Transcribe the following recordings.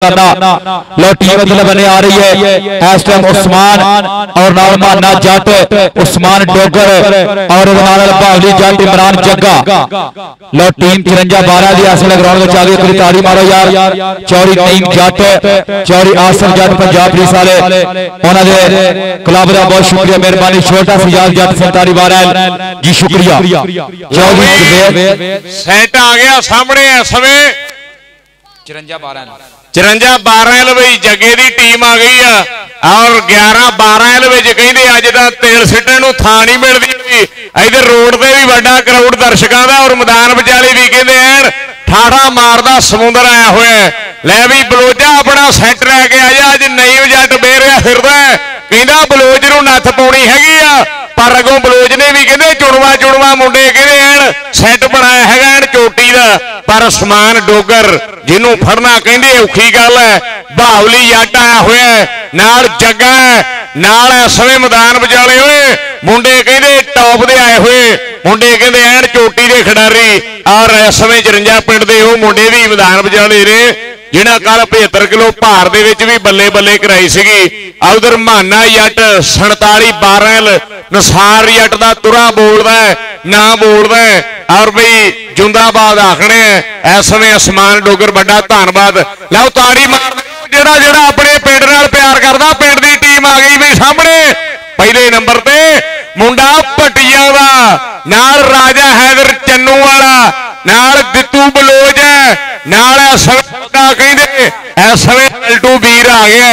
करना। लो टीम बदले बने आ रही है इस टाइम उस्मान और नाल माना जट उस्मान डोगर और भावली जट इमरान जग्गा। लो टीम 53-12 की इस ग्राउंड में आ गई। एक ताड़ी मारो यार। चौड़ी टीम जट चौड़ी आसम जट पंजाब पुलिस वाले उन्होंने क्लब का बहुत शुक्रिया मेहरबानी। छोटा सियाल जट 47-12 जी शुक्रिया। सेट आ गया सामने इस समय 54-12 भाई जगे की टीम आ गई है और 11-12 कहते अज का तेल सिटन थां नहीं मिलती। इधर रोड से भी बड़ा क्राउड दर्शकों का और मैदान विचाले भी कहते हैं ठाठा मारदा समुद्र आया हुआ है। लै भी बलोचा अपना सैट लैके आया। अज नहीं जट बेरिया फिरदा कहता बलोच नूं नत्थ पाउणी हैगी आ पर अगों बलोच ने भी कहते चुणवा मुंडे कहते सैट बनाया है चोटी का पर उस्मान डोगर जिन्हों फड़ना कहते औखी गल है। भावली जट आया हुआ नाल जग्गा नाल इस समय मैदान विचाले हुए मुंडे कहते टॉप दे आए हुए मुंडे कहते एन चोटी के खिडारी और इस समय 54 पिंड के वो मुंडे भी मैदान विचाले ने जिन्हें कल 75 किलो भार दे विच भी बल्ले बल्ले कराई सीगी। उधर माना जट 47-12 नसार जट का तुरा बोलता है ना बोलता है और बई जुंदाबाद आखने इस समय उस्मान डोगर बड़ा धन्यवाद। लो ताड़ी मार जेड़ा जेड़ा अपने पिंड नाल प्यार करदा पिंड की टीम आ गई भी सामने। पहले नंबर पे मुंडा भटिया दा नाल राजा हैदर चन्नू वाला नाल दित्तू बलोच है नाल कहते इस समय पलटू वीर आ गया।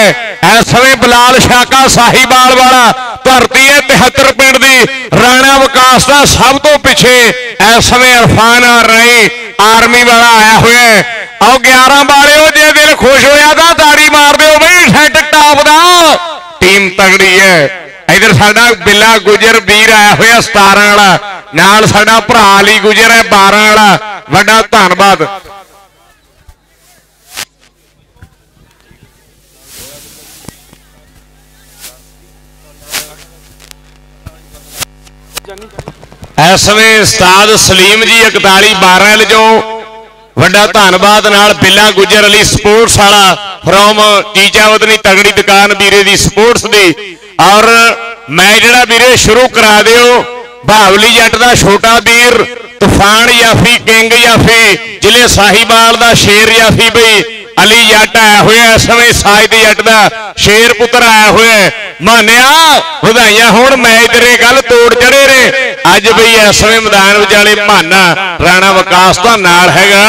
इस समय बलाल शाका साहिबाल वाला धरती है 73 पिंड की राणा विकास का सब तो पिछे इस समय इरफान राई आर्मी वाला आया हुआ है। और 11 वाले जे दिल खुश होया था ताड़ी मार दो बई सैट टॉप दा टीम तगड़ी है। इधर साडा बिला गुजर वीर आया हुआ 17 वाला नाल साडा भरा अली गुजर है 12 वाला बड़ा धन्यवाद। इस समय उस्ताद सलीम जी 41-12 जो बड़ा धन्यवाद नाल बिला गुजर अली स्पोर्ट्स वाला फ्रॉम चीजावतनी तगड़ी दुकान वीरे दी स्पोर्ट्स दी। और मैं जड़ा वीरे शुरू करा दिओ भावली जट का छोटा वीर तूफान याफी किंग याफी जिले साहिबाल का शेर याफी बई अली जट आया हुआ इस समय साजिद जट का शेर पुत्र आया हुआ मानिया बधाइयां होण मैच तेरे गल तोड़ चढ़े रे। अज बई इस समय मैदान विचाले माना राणा विकास का नाल हैगा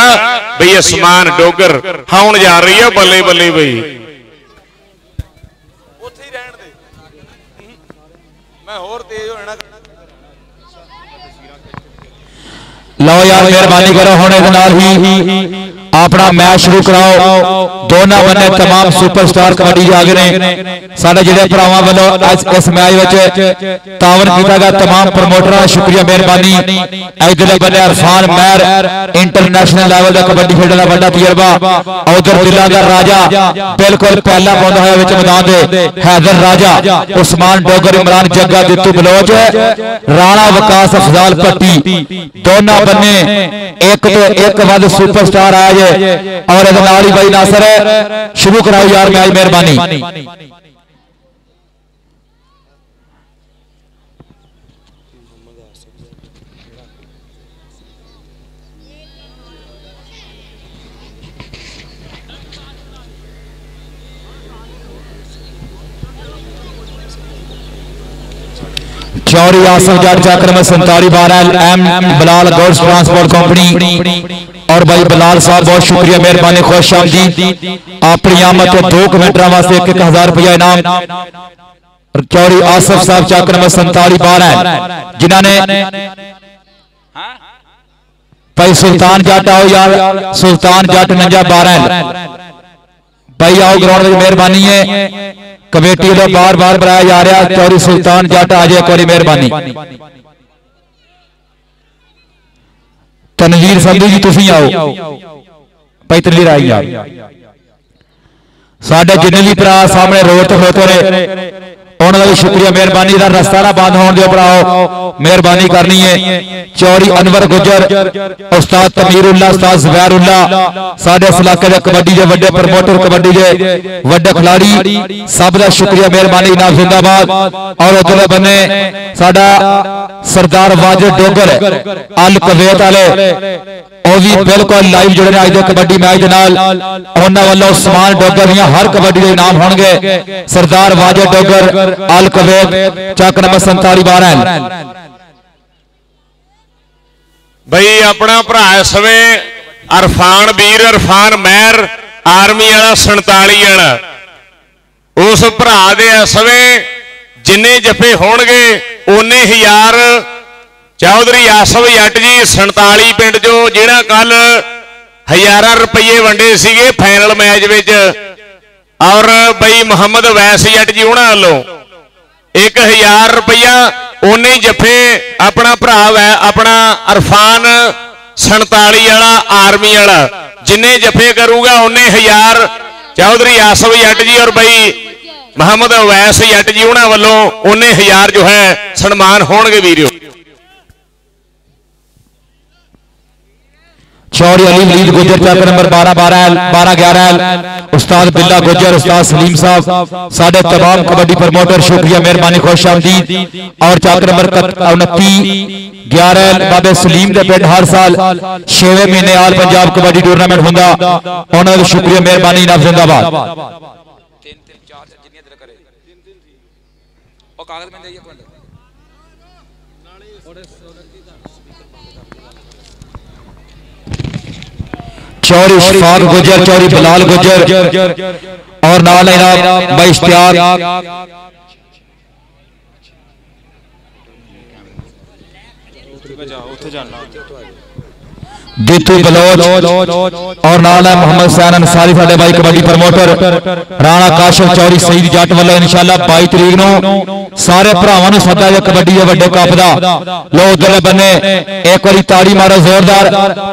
बई उस्मान डोगर हाउण जा रही है बल्ले बल्ले बई लो यार मेहरबानी करो हुण अपना मैच शुरू कराओ। दोनों बने तमाम सुपरस्टार कबड्डी जाग ने साडे जिहड़े भरावां वालों इस मैच विच तावन कीता गया तमाम प्रमोटरां दा शुक्रिया मेहरबानी। इधर बने इरफान महर इंटरनेशनल लेवल का कबड्डी खेडण दा बड़ा तजर्बा। उधर दिलां दा राजा बिल्कुल पहला पाउंदा होया विच मैदान दे हैदर राजा उस्मान डोगर इमरान जग्गा दित्तू बलोच राणा विकास अफजाल भट्टी दोनों बने एक तो एक वध सुपरस्टार आया जे और भाई नासर शुरू कराओ यार मैच मेहरबानी। चौरी आसम जट चक्र में 47-12 एम बलाल गोड्स ट्रांसपोर्ट कंपनी और भाई बलाल साहब बहुत शुक्रिया मेहरबानी खुश आमदीद। अपनी आमद के 2 मिनट वास्ते 1-1000 रुपया इनाम। चौरी आसफ साहब चक्र में 47-12 जिन्होंने भाई सुल्तान जट आओ यार सुल्तान जट 49-12 भाई आओ ग्राउंड में मेहरबानी है कमेटी को बार बार बुलाया जा रहा। चौरी सुल्तान जट आ जाए एक बार मेहरबानी। तनवीर संधू जी तुसीं आओ भाई तनवीर आई जाओ। साडे जिन्ने भी भरा सामने रोड तो खड़ोते ने उन्होंने भी शुक्रिया मेहरबानी का रस्ता ना बंद होने दो भराओ मेहरबानी करनी है। चौरी अनवर गुजर उस्ताद तमीरुल्ला उस्ताद ज़ुबैरुल्ला साडे इस इलाके दे कबड्डी दे वड्डे प्रमोटर कबड्डी दे वड्डे खिलाड़ी सब का शुक्रिया मेहरबानी नाम जिंदाबाद। और उधर बने साडा सरदार वाजिद डोगर अल कुवैत वाले ਉਹ भी बिल्कुल लाइव जुड़े ने अज के कबड्डी मैच के नाल उन्हां वालों उस्मान डोगर दियां हर कबड्डी के नाम होंगे। सरदार वाजिद डोगर अल कुवैत चक नंबर 4712 भाई अपना भरा इस समय अरफान वीर अरफान महर आर्मी वाला 47 वाला उस भरा दे इस समय जिन्ने जफे होणगे उन्ने हजार चौधरी आसफ जट जी 47 पिंड जो जिहड़ा कल हजारां रुपये वंडे सीगे फाइनल मैच विच और बई मुहम्मद वैस जट जी उन्हां वालों 1000 रुपया उन्ने जफे अपना भरा है अपना अरफान 47 वाला आर्मी वाला जिन्ने जफे करूगा उन्ने 1000 चौधरी आसफ जट जी और बई मुहम्मद वैस जट जी उन्हां वालों उन्ने 1000 जो है सन्मान होणगे वीरो। चौरी अली मलीद गुजर चक नंबर 12-11 उस्ताद बिल्ला गुजर उस्ताद सलीम साहब साढ़े तमाम कबड्डी प्रमोटर शुक्रिया मेहरबानी खुश आमदीद। और चक नंबर 29-11 बाबे सलीम के पिंड हर साल 6वें महीने आल पंजाब कबड्डी टूर्नामेंट होंदा उन्होंने शुक्रिया मेहरबानी नाम जिंदाबाद। चौरी इशफाक गुजर चौरी बिलाल गुजर और नाल भाई इश्तियाक दीतू बलोच और नाल है मोहम्मद सैन अंसारी साडे भाई कबड्डी प्रमोटर राणा काशिफ चौरी शहीद जट वालों इंशाल्लाह 22 तरीक नूं सारे भरावां नूं सदा है कबड्डी दे वड्डे कप दा। लो उधर बने एक बारी ताड़ी मारो जोरदार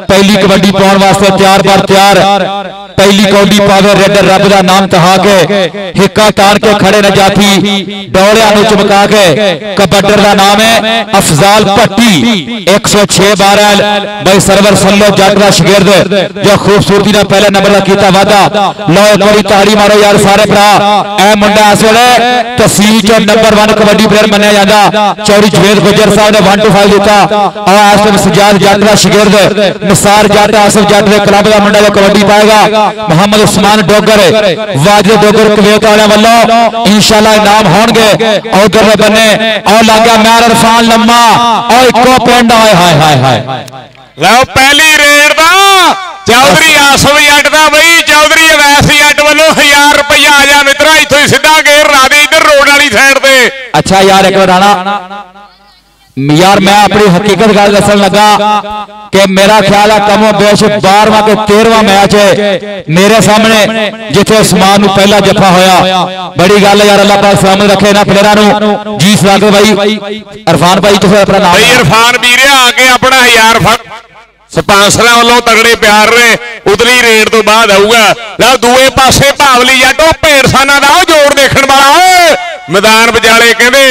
पहली कबड्डी पाउण वास्ते तैयार पर तैयार पहली कौडी पावे रेडर रब दा नाम तहा के हिक्का तान के खड़े न जाती डोलियां नूं चमका के कबड्डर दा नाम है अफजाल भट्टी 106 बारह भाई सरवर सल्लो जट दा शागिर्द जो खूबसूरती ने पहले नंबर दा कीता वादा। लो एक बारी ताड़ी मारो यार सारे भरा ए मुंडा इस वेले तहसील च नंबर 1 कबड्डी प्लेयर मन्निया जांदा चौरी जवेद गुजर साहब ने 1 to 5 दिता और इस टाइम सजाद जट दा शागिर्द निसार जट आसिफ जट दे क्लब दा मुंडा जो कबड्डी पाएगा मोहम्मद उस्मान डोगर वाजिद डोगर कुवैत वाले वालों इंशाल्लाह इनाम होंगे। और उधर बने और लागे महर अरफान लम्मा और इको पिंड हाय हाय हाय हाय लो पहली रेड दा चौधरी आसफ जट दा बई चौधरी अवैस जट वालों 1000 रुपया आ जा मित्रा इथों ही सीधा गेर ला दे इधर रोड वाली साइड पे। अच्छा यार एक बार राणा यार मैं अपनी हकीकत गल दसन लगा कि मेरा ख्याल है कमो बेश 12वां के 13वां मैच है मेरे सामने जिथे उस्मान पहला जफा होया। बड़ी गल है यार अल्लाह पाक सलामत रखे ना प्लेयरां नूं जी सलाके भाई अरफान भाई तुसीं अपना नाम भाई अरफान वीरे आके अपना 1000 फड़ स्पांसरां वालों तगड़े प्यार ने उतली रेड तो बाद आऊगा। ला दूए पासे भावली जट भेड़साना दा जोड़ देखण वाला मैदान विचाले कहंदे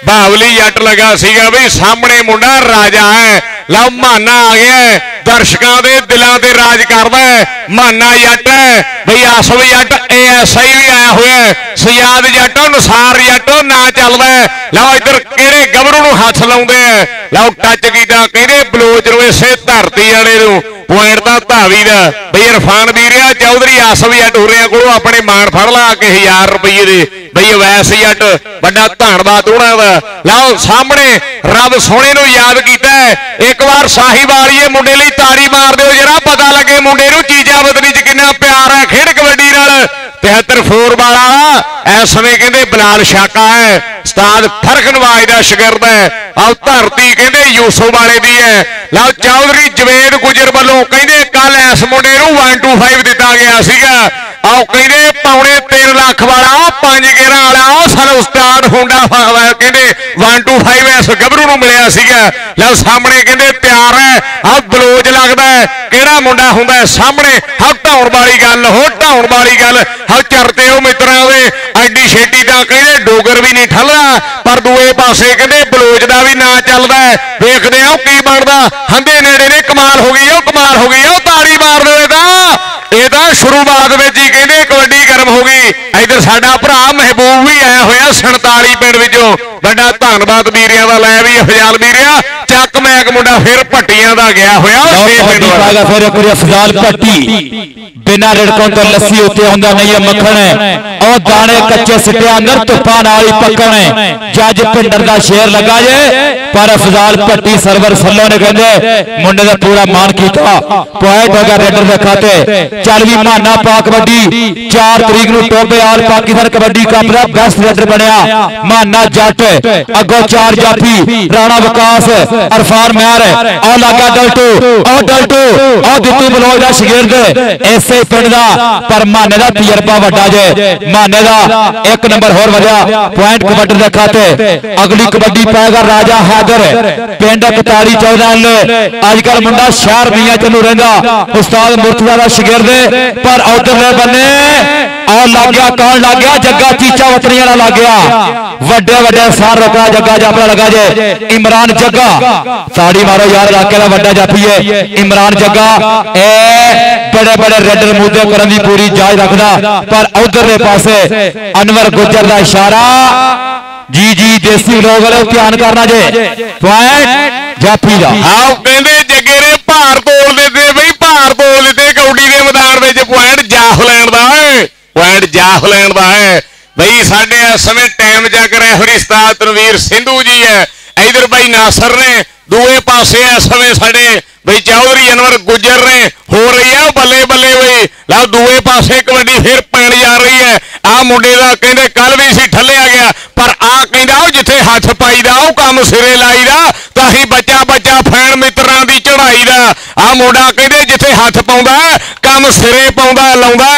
भावली जट लगा सीगा बई सामने मुंडा राजा है। लो माना आ गया है दर्शकों के दिलों से राज करदा है माना जट है बई आसफ जट ASI भी आया हुआ है सजाद जट निसार जट ना चलदा है। लो इधर किहड़े गबरू नूं हथ लाउंदे है लो टच कीता कहंदे बलोच नूं इसे धरती वाले नूं पॉइंट दा धावी दा बई इरफान वीरिया चौधरी आसफ जट होरियां कोलों अपने मान फड़ ला के 1000 रुपये दे बई अवैस जट बड़ा धन्नवाद उन्हां दा। लो सामने रब सोहणे नूं याद कीता है एक बार साहिवालिए मुंडे लई ताड़ी मार दिओ जरा पता लगे मुंडे नूं चीजा बदली च किन्ना प्यार है खेड कबड्डी नाल। 73 फोर वाला इस समय कहंदे बिलाल शाका है उस्ताद फरक नवाज दा शागिर्द है और धरती कहंदे यूसुफ वाले दी है। लो चौधरी जवेद गुजर वालों कहंदे कल इस मुंडे नूं 1 to 5 दिता गया सीगा और कहंदे पौने 13 लाख वाला 5 गेरा वाला सन उस्ताद हुंडा कहंदे 1 to 5 इस गबरू नूं मिलिया सीगा। लो सामने कहंदे प्यार है और बलोच लगदा है किहड़ा मुंडा हुंदा है सामने ढाउण वाली गल हो ढाउण वाली गल चरते हो मित्रां दे एडी छेती तां कहंदे ਜੋਗਰ ਵੀ ਨਹੀਂ ਠੱਲਦਾ, ਪਰ ਦੂਏ ਪਾਸੇ ਕਹਿੰਦੇ ਬਲੋਚ ਦਾ ਵੀ ਨਾਂ ਚੱਲਦਾ। ਵੇਖਦੇ ਆ ਕੀ ਬਣਦਾ। ਹੰਦੇ ਨੇੜੇ ਨੇ, ਕਮਾਲ ਹੋ ਗਈ, ਉਹ ਕਮਾਲ ਹੋ ਗਈ, ਉਹ ਤਾੜੀ ਮਾਰ ਦਿਓ। ਇਹ ਤਾਂ ਸ਼ੁਰੂਆਤ ਵਿੱਚ ਹੀ ਕਹਿੰਦੇ ਕਬੱਡੀ ਗਰਮ ਹੋ ਗਈ। ਇਧਰ ਸਾਡਾ ਭਰਾ ਮਹਿਬੂਬ ਵੀ ਆਇਆ ਹੋਇਆ 47 ਪਿੰਡ ਵਿੱਚੋਂ। ਵੱਡਾ ਧੰਨਵਾਦ ਵੀਰਿਆਂ ਦਾ। ਲੈ ਵੀ ਅਫਜ਼ਾਲ ਵੀਰਿਆ ਚੱਕ ਮੈਕ ਮੁੰਡਾ ਫਿਰ ਭੱਟੀਆਂ ਦਾ ਗਿਆ ਹੋਇਆ। ਫਿਰ ਇੱਕ ਵਾਰੀ ਅਫਜ਼ਾਲ ਭੱਟੀ ਬਿਨਾਂ ਰਿੜਕੋਂ ਤੋਂ ਲੱਸੀ ਉੱਤੇ ਆਉਂਦਾ ਨਹੀਂ ਮੱਖਣ। ਉਹ ਦਾਣੇ ਕੱਚੇ ਸਿੱਟਿਆ ਅੰਦਰ ਧੁੱਪਾਂ ਨਾਲ ਹੀ ਪੱਕਣ। ਜੱਜ ਪਿੰਡਰ ਦਾ ਸ਼ੇਰ ਲੱਗਾ ਜੇ, ਪਰ ਅਫਜ਼ਾਲ ਭੱਟੀ ਸਰਵਰ ਸੱਲੋ ਨੇ ਕਹਿੰਦੇ ਮੁੰਡੇ ਦਾ ਪੂਰਾ ਮਾਨ ਕੀਤਾ। ਪੁਆਇੰਟ ਹੋਗਾ ਰੇਡਰ ਦੇ ਖਾਤੇ। ਚੱਲ ਵੀ ਮਾਨਾ ਪਾ ਕਬੱਡੀ 4 ਤਰੀਕ ਨੂੰ ਟੋਬੇ ਆਲ ਪਾਕਿਸਤਾਨ ਕਬੱਡੀ ਕੱਪ ਦਾ ਬੈਸਟ ਰੇਡਰ ਬਣਿਆ ਮਾਨਾ ਜੱਟ। ਅੱਗੋਂ 4 ਜਾਫੀ ਰਾਣਾ ਵਿਕਾਸ ਅਰਫਾਨ ਮਹਿਰ। ਆ ਲੱਗਾ ਡਲਟੂ ਆ ਦਿੱਤੂ ਬਲੋਚ ਦਾ ਸ਼ਗਿਰਦ ਇਸੇ ਪਿੰਡ ਦਾ, ਪਰ ਮਾਨੇ ਦਾ ਤਜਰਬਾ ਵੱਡਾ ਜੇ। ਮਾਨੇ ਦਾ 1 ਨੰਬਰ ਹੋਰ ਵਧਿਆ ਪੁਆਇੰਟ ਕਬੱਡੀ ਦੇ ਖਾਤੇ। ਅਗਲੀ ਕਬੱਡੀ ਪਾਏਗਾ ਰਾਜਾ ਹੈਦਰ ਪਿੰਡ 41 14। ਅੱਜ ਕੱਲ ਮੁੰਡਾ ਸ਼ਹਿਰ ਮੀਆਂ ਚ ਨੂੰ ਰਹਿੰਦਾ, ਉਸਤਾਦ ਮੁਰਤਜ਼ਾ ਦਾ ਸ਼ਗਿਰਦ। ਪਰ ਉਧਰਲੇ ਬੰਨੇ ਆ ਲੱਗ ਗਿਆ, ਕੌਣ ਲੱਗ ਗਿਆ? ਜੱਗਾ ਚੀਚਾ ਵਤਨੀ ਵਾਲਾ ਲੱਗ ਗਿਆ। ਵੱਡੇ ਵੱਡੇ ਸਾਰ ਰੋਕਾ ਜੱਗਾ ਜਾਪਾ ਲੱਗਾ ਜੇ ਇਮਰਾਨ ਜੱਗਾ। ਤਾੜੀ ਮਾਰੋ ਯਾਰ, ਇਲਾਕੇ ਦਾ ਵੱਡਾ ਜਾਫੀ ਹੈ ਇਮਰਾਨ ਜੱਗਾ। ਇਹ बड़े बड़े रेडर मुद्दे करने की पूरी जायज रखता, पर उधरले पासे अनवर गुजर का इशारा। जी जी देसी लोग ध्यान करना जे पॉइंट जाफी दा। आओ कहंदे जगे ने भार तोल देते बई, भार तोल देते कबड्डी के मैदान में। पॉइंट जाफलैंड दा है, पॉइंट जाफलैंड दा है बई। साडे इस समय टाइम जग रहे हरी उस्ताद तनवीर सिंधू जी है। इधर बई नासर ने, दूए पासे इस समय साडे बई चौधरी अनवर गुजर ने। हो रही है बल्ले बल्ले बई। ला दूए पासे कबड्डी फिर पैण जा रही है। आ मुंडे दा कहंदे कल भी सी ठल्लिया गया, पर आ कहंदा जिथे हथ पाईदा ओ काम सिरे लाईदा। ताही बच्चा बच्चा फैन मित्रां दी चढ़ाई दा। आ मुंडा कहंदे जिथे हथ पाउंदा काम सिरे पाउंदा लाउंदा।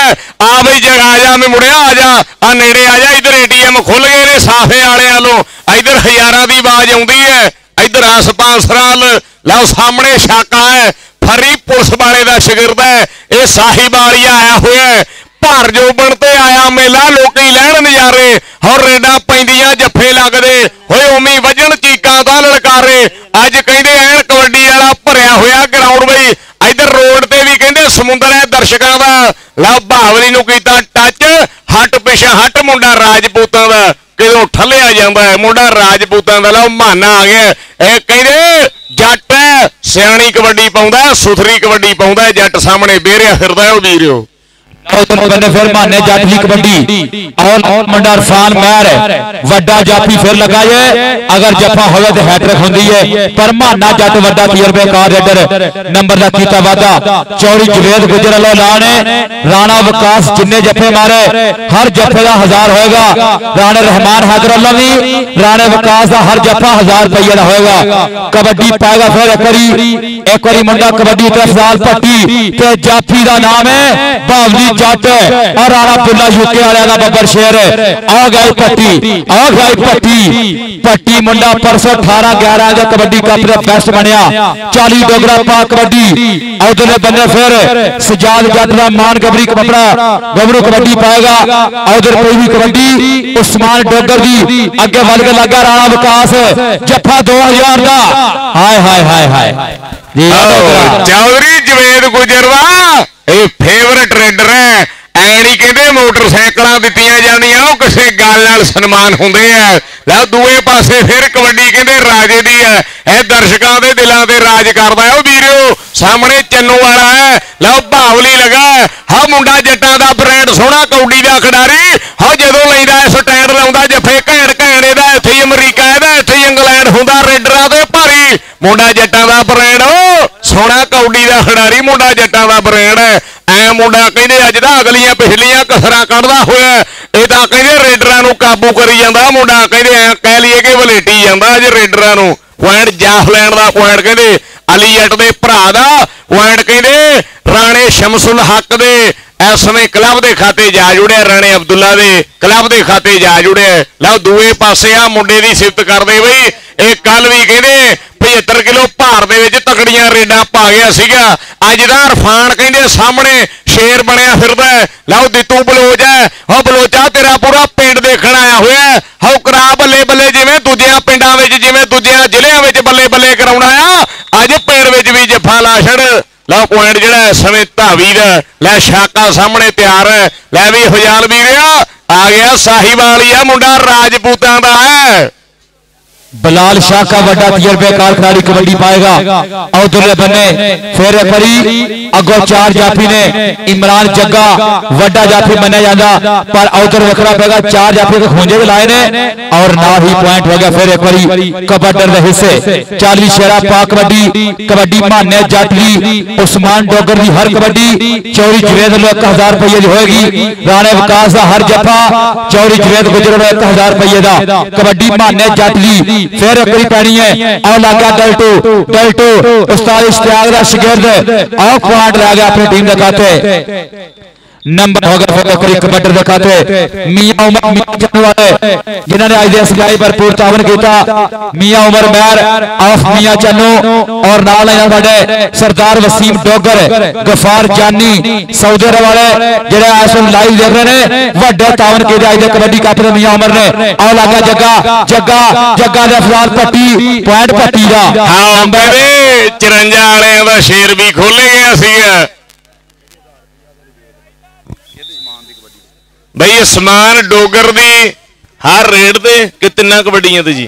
आ बई जग आ जा मैं मुड़िया आ जा, आ नेड़े आ जा। इधर एटीएम खुल गए ने साफे वाले वालों। इधर हजारां दी आवाज आउंदी है। इधर हस्पांसराल लाओ सामने शाका है, फरी पुलिस वाले का शिगिरद है। यह साहिबालिया आया हुआ है, भर जोबन ते आया मेला। लोकी लैन नजारे और रेडा पैंदियां जफे लगदे होए उमी वजन चीकां दा ललकारे। अज कहंदे ऐन कबड्डी वाला भरिया होया ग्राउंड बई। इधर रोड ते भी कहंदे समुंदर है दर्शकों का। ला बावली नूं कीता टच, हट पिछा हट मुंडा राजपूतां दा किदों ठल्लिया जांदा है। मुंडा राजपूतां दा ला माना आ गया। ਇਹ ਕਹਿੰਦੇ ਜੱਟ ਸਿਆਣੀ ਕਬੱਡੀ ਪਾਉਂਦਾ, ਸੁਥਰੀ ਕਬੱਡੀ ਪਾਉਂਦਾ। ਜੱਟ ਸਾਹਮਣੇ ਬੇਰਿਆ ਫਿਰਦਾ ਉਹ ਵੀਰਿਓ। फिर माने जट की कबड्डी और मुंडा इरफान महर वड्डा जाफी फिर लगा जे। अगर जफा होवे तो हैट्रिक होंदी है, पर माना जट वड्डा तजर्बेकार रेडर नंबर का कीता वादा। चौड़ी जवेद गुजर लो लाने राणा विकास जिन्ने जफे मारे हर जफे का 1000 होएगा। राणे रहमान हैदर अल्लाह भी राणे विकास का हर जफा 1000 रुपये का होएगा। कबड्डी पाएगा फिर एक बारी मुंडा कबड्डी अफजाल भट्टी ते जाफी का नाम है बावली जट और राणा पुल्ला यूके वाले का बब्बर शेर। आ गई पट्टी, आ गई पट्टी। पट्टी मुंडा परसों 18-11 का कबड्डी कप का बेस्ट बनया। 40 डोगरा पा कबड्डी। उधरले बंदे फिर सजाद जट का मान गबरी गबरू कबड्डी पाएगा। उधर कोई भी कबड्डी उस्मान डोगर की अगे बढ़ के लगा राणा विकास जफा 2000 का। हाय हाय हाय हाय चौधरी जवेद गुजरवा फेवरेट रेडर है। ਐਣੀ ਕਹਿੰਦੇ ਮੋਟਰਸਾਈਕਲਾਂ ਦਿੱਤੀਆਂ ਜਾਂਦੀਆਂ, ਉਹ ਕਿਸੇ ਗੱਲ ਨਾਲ ਸਨਮਾਨ ਹੁੰਦੇ ਆ। ਲੈ ਦੂਏ ਪਾਸੇ ਫਿਰ ਕਬੱਡੀ ਕਹਿੰਦੇ ਰਾਜੇ ਦੀ ਹੈ। ਇਹ ਦਰਸ਼ਕਾਂ ਦੇ ਦਿਲਾਂ ਤੇ ਰਾਜ ਕਰਦਾ ਹੈ ਉਹ ਵੀਰਿਓ। ਸਾਹਮਣੇ ਚੰਨੂ ਵਾਲਾ ਹੈ, ਲਓ ਬਾਵਲੀ ਲਗਾ। ਹਾ ਮੁੰਡਾ ਜੱਟਾਂ ਦਾ ਬ੍ਰਾਂਡ ਸੋਹਣਾ ਕਬੱਡੀ ਦਾ ਖਿਡਾਰੀ। ਹਾ ਜਦੋਂ ਲੈਂਦਾ ਸਟੈਂਡ ਲਾਉਂਦਾ ਜੱਫੇ ਘੈਂਟ ਘੈਂਟ। ਇਹਦਾ ਇੱਥੇ ਹੀ ਅਮਰੀਕਾ, ਇਹਦਾ ਇੱਥੇ ਹੀ ਇੰਗਲੈਂਡ ਹੁੰਦਾ। ਰੇਡਰਾਂ ਦੇ ਭਾਰੀ ਮੁੰਡਾ ਜੱਟਾਂ ਦਾ ਬ੍ਰਾਂਡ, ਸੋਹਣਾ ਕਬੱਡੀ ਦਾ ਖਿਡਾਰੀ ਮੁੰਡਾ ਜੱਟਾਂ ਦਾ ਬ੍ਰਾਂਡ ਹੈ। ਐ ਮੁੰਡਾ ਕਹਿੰਦੇ ਅੱਜ ਦਾ ਅਗਲੀਆਂ ਪਿਛਲੀਆਂ ਕਸਰਾਂ ਕੱਢਦਾ ਹੋਇਆ। ਇਹ ਤਾਂ ਕਹਿੰਦੇ ਰੇਡਰਾਂ ਨੂੰ ਕਾਬੂ ਕਰੀ ਜਾਂਦਾ ਮੁੰਡਾ। ਕਹਿੰਦੇ ਐ ਕਹਿ ਲਈਏ ਕਿ ਵਲੇਟੀ ਜਾਂਦਾ ਅੱਜ ਰੇਡਰਾਂ ਨੂੰ। ਪੁਆਇੰਟ ਜਾਫਲੈਂਡ ਦਾ ਪੁਆਇੰਟ ਕਹਿੰਦੇ ਅਲੀ ਜੱਟ ਦੇ ਭਰਾ ਦਾ। ਪੁਆਇੰਟ ਕਹਿੰਦੇ ਰਾਣੇ ਸ਼ਮਸੁਲ ਹੱਕ ਦੇ ਇਸ ਸਮੇਂ ਕਲੱਬ ਦੇ ਖਾਤੇ ਜਾ ਜੁੜਿਆ। ਰਾਣੇ ਅਬਦੁੱਲਾ ਦੇ ਕਲੱਬ ਦੇ ਖਾਤੇ ਜਾ ਜੁੜਿਆ। ਲਓ ਦੂਏ ਪਾਸੇ ਆ ਮੁੰਡੇ ਦੀ ਸਿਫਤ ਕਰਦੇ ਬਈ। ਇਹ ਕੱਲ ਵੀ ਕਹਿੰਦੇ 75 ਕਿਲੋ ਭਾਰ ਦੇ ਵਿੱਚ ਤਕੜੀਆਂ ਰੇਡਾਂ ਪਾ ਗਿਆ ਸੀਗਾ। ਅੱਜ ਦਾ ਇਰਫਾਨ ਕਹਿੰਦੇ ਸਾਹਮਣੇ ਸ਼ੇਰ ਬਣਿਆ ਫਿਰਦਾ। ਲਓ ਦਿੱਤੂ ਬਲੋਚ ਹੈ। ਉਹ ਬਲੋਚਾ ਤੇਰਾ ਪੂਰਾ ਪਿੰਡ ਦੇਖਣ ਆਇਆ ਹੋਇਆ। ਹੋ ਵਿੱਚ ਬੱਲੇ ਬੱਲੇ ਕਰਾਉਣਾ ਆ ਅੱਜ ਪਿੰਡ ਵਿੱਚ ਵੀ ਜੱਫਾ ਲਾ ਛੜ लो पॉइंट जड़ा समय धावी दा लै शाका सामने तैयार है लै भी हुजाल वीरिया आ गया साहिवालिया मुंडा राजपूतां दा है बलाल शाह का बड़ा तजर्बेकार खिलाड़ी कबड्डी पाएगा उधरले बन्ने फिर परी अगो चार जाफी ने इमरान जग्गा वड्डा जाफी मन्या जाता पर उधर वखरा पेगा चार जाफी के खूंजे भी लाए ने और ना ही पॉइंट हो गया फिर एक परी कबड्डर के हिस्से 40 शेरा पाक कबड्डी माने जाटली उस्मान डोगर की हर कबड्डी चौरी जवेद 1000 रुपये की होगी राणे विकास का हर जफा चौरी जवेद गुजर 1000 रुपये का कबड्डी माने जाटली फिर अपनी पैनी है और लग गया डल्टू उस्ताद इश्तियाक दा शागिर्द और पॉइंट ला गया अपनी टीम के खाते नंबर हो गया फिर कबड्डर के खाते मियां उमर मियां चन्नू वाले जिन्होंने आज इस गाई भरपूर तावन किया मियां उमर मैर ऑफ मियां चन्नू और नाल साडे सरदार वसीम डोगर गफार जानी सऊदी वाले जेडे इस लाइव देख रहे हैं वड्डे तावन किया आज कबड्डी कप दे मियां उमर ने और लगा जग्गा जग्गा जग्गा दे अफजाल पट्टी पॉइंट पट्टी दा हां बेबे 54 वाले दा शेर भी खोले गया सीगा भाई उस्मान डोगर दी हर रेड ते कितना कबड्डियां ते जी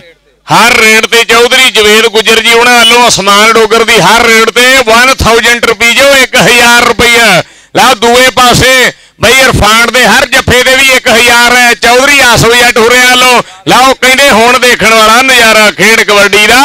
हर रेड ते चौधरी जवेद गुजर जी उन्होंने वालों उस्मान डोगर दी हर रेड ते 1000 रुपये 1000 रुपया ला दूए पासे भाई इरफान दे हर जफे दे भी 1000 है चौधरी आसो जट हुरे वालों लाओ कहते हुण देखण वाला नजारा खेड कबड्डी दा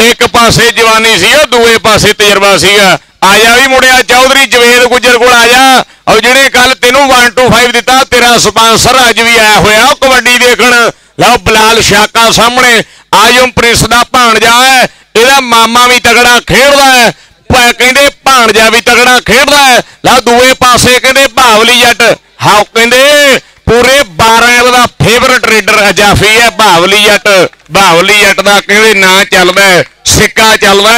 एक पासे जवानी सी दूए पासे तजर्बा सीगा आया भी मुड़िया चौधरी जवेद गुजर को आया और जिहड़े कल तेनों 125 दिता तेरा स्पॉन्सर अज भी आया होया कबड्डी देखण लो बलाल शाका सामने आजम प्रिंस दा भाणजा है इहदा मामा भी तगड़ा खेडदा है कहंदे भाणजा भी तगड़ा खेडदा है ला दूए पासे कहंदे भावली जट हां कहंदे पूरे 12 दा फेवरेट रेडर अजाफी है भावली जट दा कहंदे ना चलदा सिक्का चलदा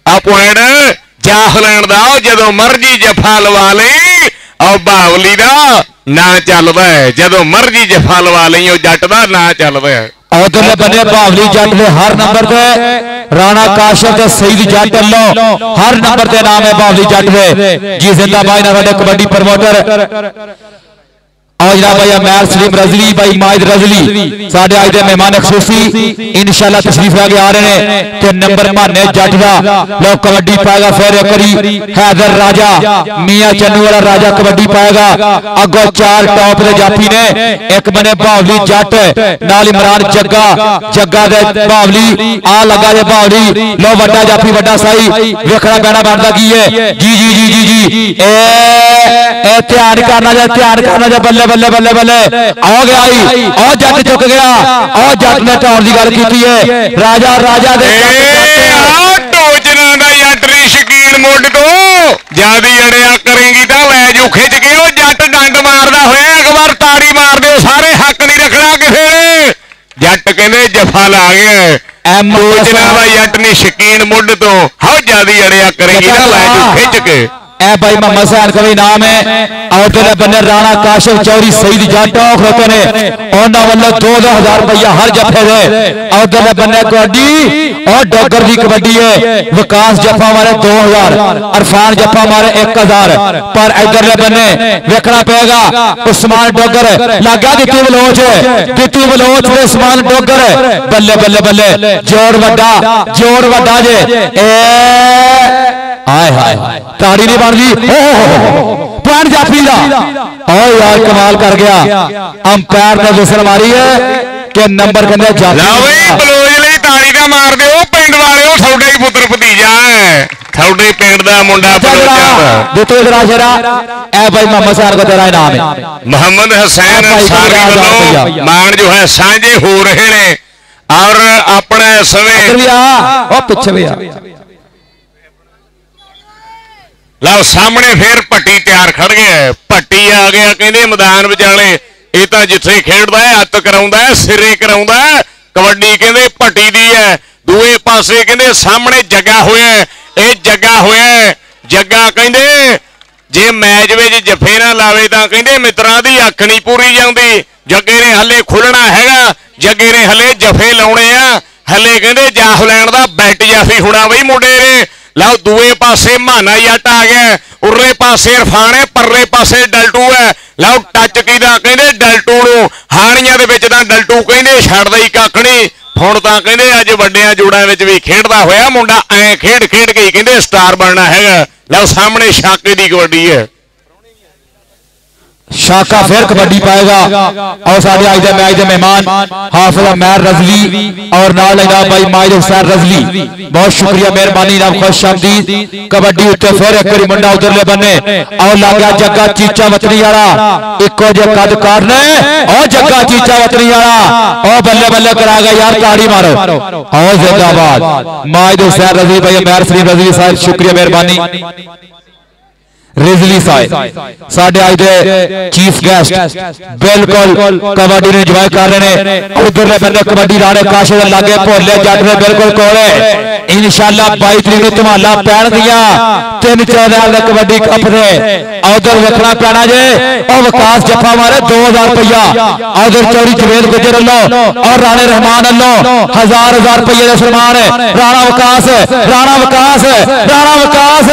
आ पॉइंट जाहलैंड दा जदों मर्जी जफा लवा लई और बावली दा ना चलदा है जदों मर्जी जफा लवा लई ओ जट दा ना चलदा है उधरले बने बावली जट दे हर नंबर ते राणा काशिफ ते सईद जट लो हर नंबर ते नाम है बावली जट दे जी जिंदाबाद ना साडे कबड्डी प्रमोटर और जनाब भाई अमैर सलीम रजली भाई माहिद रजली साडे आज दे मेहमान खसूसी इंशाअल्लाह तशरीफ लेके आ रहे हैं ते नंबर माने जट दा लो कबड्डी पाएगा फिर करी हैदर राजा मियां चन्नू वाला राजा कबड्डी पाएगा अगो चार टॉप दे जाफी ने एक बने बावली जट नाल इमरान जग्गा दे बावली आ लगा दे बावली लो वड्डा जाफी वड्डा साई वेखड़ा पैना बनदा की है जी जी जी जी जी ए ध्यान करना जा बल्ले बल्ले बल्ले बल्ले आ गया और जट चुक गया और जट ने टॉर की गल की है राजा राजा दे टोचना दा यात्री शकीन मुंड तो ज्यादा अड़िया करेंगी तो लै जू खिंच के ओ जट डंड मारदा होया एक बार ताड़ी मार दो सारे हक नहीं रखना किसी ने जट कहने जफा ला गया टोचना दा जट ने शकीन मुंड तो हाउ ज्यादा अड़िया करेंगी तो लै जू खिंच के ए भाई मोहम्मद सैन का भी नाम है और तेरे बने राणा काशिफ चौरी सईद जट होते ने उन्होंने वालों 2000 रुपया हर जफे दे और तेरे बने कबड्डी और डोगर की कबड्डी है विकास जफा मारे 2000 अरफान जफा मारे 1000 पर इधर बने वेखना पेगा उस्मान डोगर लगा दित्ती बलोच उस्मान डोगर बल्ले बल्ले बल्ले जोड़ वड्डा जे हाय हाय ताड़ी नहीं बन गई पॉइंट जाफी दा ओ यार कमाल कर गया अंपायर ने विसल मारी है कि नंबर कहंदे जाफी ला बई बलोच लई ताड़ी दा मार दिओ पिंड वालिओ थोड़े ही पुत्र भतीजा है थोड़े पिंड दा मुंडा बलोचा देखो जरा जरा ए भाई मोहम्मद सैन का तेरा नाम है मोहम्मद हुसैन अंसारी वालों मान जो है साझे हो रहे ने और अपने समय ओ पीछे भी आ लो सामने फिर पट्टी तैयार खड़ गया पट्टी आ गया कहते मैदान विचाले ये तो जिथे खेडदा है अत कराउंदा है सिरे कराउंदा है कबड्डी कहते पट्टी दी है दूए पासे कहते सामने जग्गा होया ये जग्गा होया जग्गा कहते जे मैच में जफे ना लावे तो कहते मित्रां दी अख नहीं पूरी जाती जग्गे ने हले खुलना हैगा जग्गे ने हले जफे लाउणे आ हले कहते जाफलैंड का बैट जाफी होना बई मुंडे ने। लो दूए पासे माना जट आ गया, उरले पासे इरफान है, परले पासे डलटू है। लो टच कीदा कहते डलटू नूं, हाणियां दे विच तां डलटू कहते छड्डदा ही कख नहीं। हुण तां कहते अज वड्डियां जोड़ां विच भी खेडदा होया मुंडा ऐ खेड खेड के ही कहते स्टार बनना हैगा। लो सामने शाके दी कबड्डी है, शाका फिर कबड्डी पाएगा। और सारे आज मैच के मेहमान हाफिज अमैर रजली और नाल भाई माजिद हुसैन रजली, बहुत शुक्रिया मेहरबानी नाम खुश आमदीद। कबड्डी उत्ते फिर एक बारी मुंडा उधरले बने और लग गया जग्गा चीचा वतनी वाला, इको जे कद काटने और जग्गा चीचा वतनी वाला और बल्ले बल्ले करा गया यार, ताड़ी मारो और जिंदाबाद माजिद हुसैन रजली भाई अमैर सलीम रजली साहब, शुक्रिया मेहरबानी। रिजली साहब साढ़े आज दे चीफ गेस्ट बिल्कुल कबड्डी ने इंजॉय कर रहे हैं। उधरले बंदे कबड्डी राणे काशे दे लागे भोले जट दे बिल्कुल कोले इंशाअल्लाह 22 तरीक नूं धमाला पैण दिया 3-4 दे कबड्डी कप दे। उधर रखना पैना जे और विकास जफा मारे 2000 रुपया, उधर चौरी जवेद गुजर लो और राणे रहमान लो 1000 रुपये का सम्मान है। राणा विकास राणा विकास राणा विकास,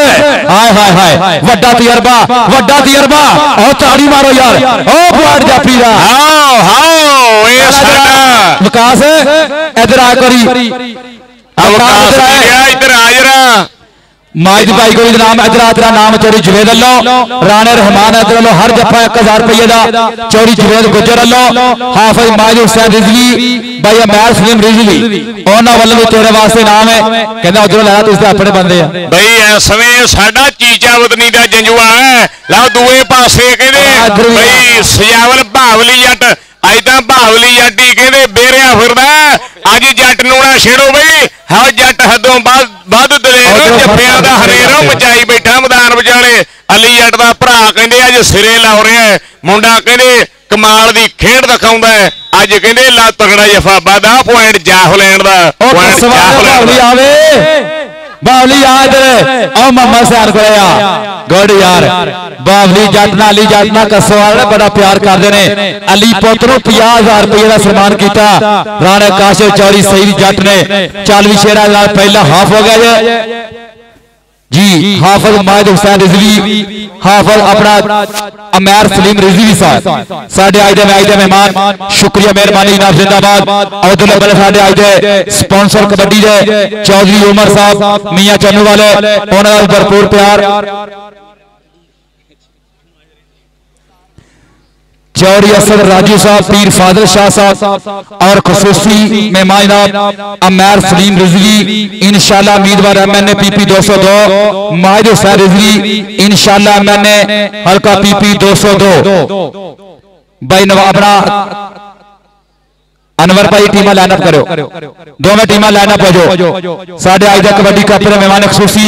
हाय हाय हाय वड्डा तजर्बा वड्डा तजर्बा और ताड़ी मारो यार ओ पॉइंट जाफरी दा। हाओ हाओ ए साडा विकास इधर आ करी विकास इधर आ जरा माजिद भाई को नाम इधर तेरा नाम चौरी जवेद लो, राणे रहमान इधर लो हर जफा 1000 रुपये का, चौरी जवेद गुजर लो, हाफिज माजिद हुसैन रिजवी भाई अमैर सलीम रिजवी उन्होंने वालों भी तेरे वास्ते नाम है कहना उधरों लाया तुझे अपने बंदे भाई इस समय साडा चीचा वतनी का जंजुआ है। लो दूए पासे कहते भाई सजावल भावली जट अज तो भावली जट ही कहते बेरिया फिरदा, अज जट नूं ना छेड़ो बई हाँ जट हदों बद दलेर जफियां दा हरेरों मचाई बैठा मैदान विचाले। अली जट दा भरा कहते अज सिरे ला रहा है, मुंडा कहते कमाल दी खेड दिखाउंदा है। अज कहते ला तगड़ा जफा बादा पॉइंट जाफलैंड दा पॉइंट जाफलैंड आवे बावली याद और मोहम्मद सैर को गुड यार बावली जट ना अली जट ना कसवाल ने बड़ा प्यार करते हैं। अली पुत नूं 50,000 रुपये का सम्मान किया। राणे काशे चौरी सईद जट ने 40 शेरा पहला हाफ हो गया जी। हाफिज माजिद हुसैन रिजवी हाफिज अपना अमैर सलीम रिजवी साहब साढ़े आज के मैच के मेहमान, शुक्रिया मेहरबानी जनाब जिंदाबाद। और उधर बल्ले साढ़े आज के स्पॉन्सर कबड्डी के चौधरी उमर साहब मियां चन्नू वाले उन्होंने भरपूर प्यार। चौरी असद राजू साहब, पीर फादल शाह साहब और खसूसी मेहमान अमैर सलीम रिजवी इंशाअल्लाह उम्मीदवार MNA PP 202 माजिद हुसैन रिजवी इंशाअल्लाह MNA हल्का PP 202 भाई अपना अनवर भाई टीम लाइनअप करो, दोनों टीम लाइनअप हो जाओ। साढ़े आज तक कबड्डी कप के मेहमान खसूसी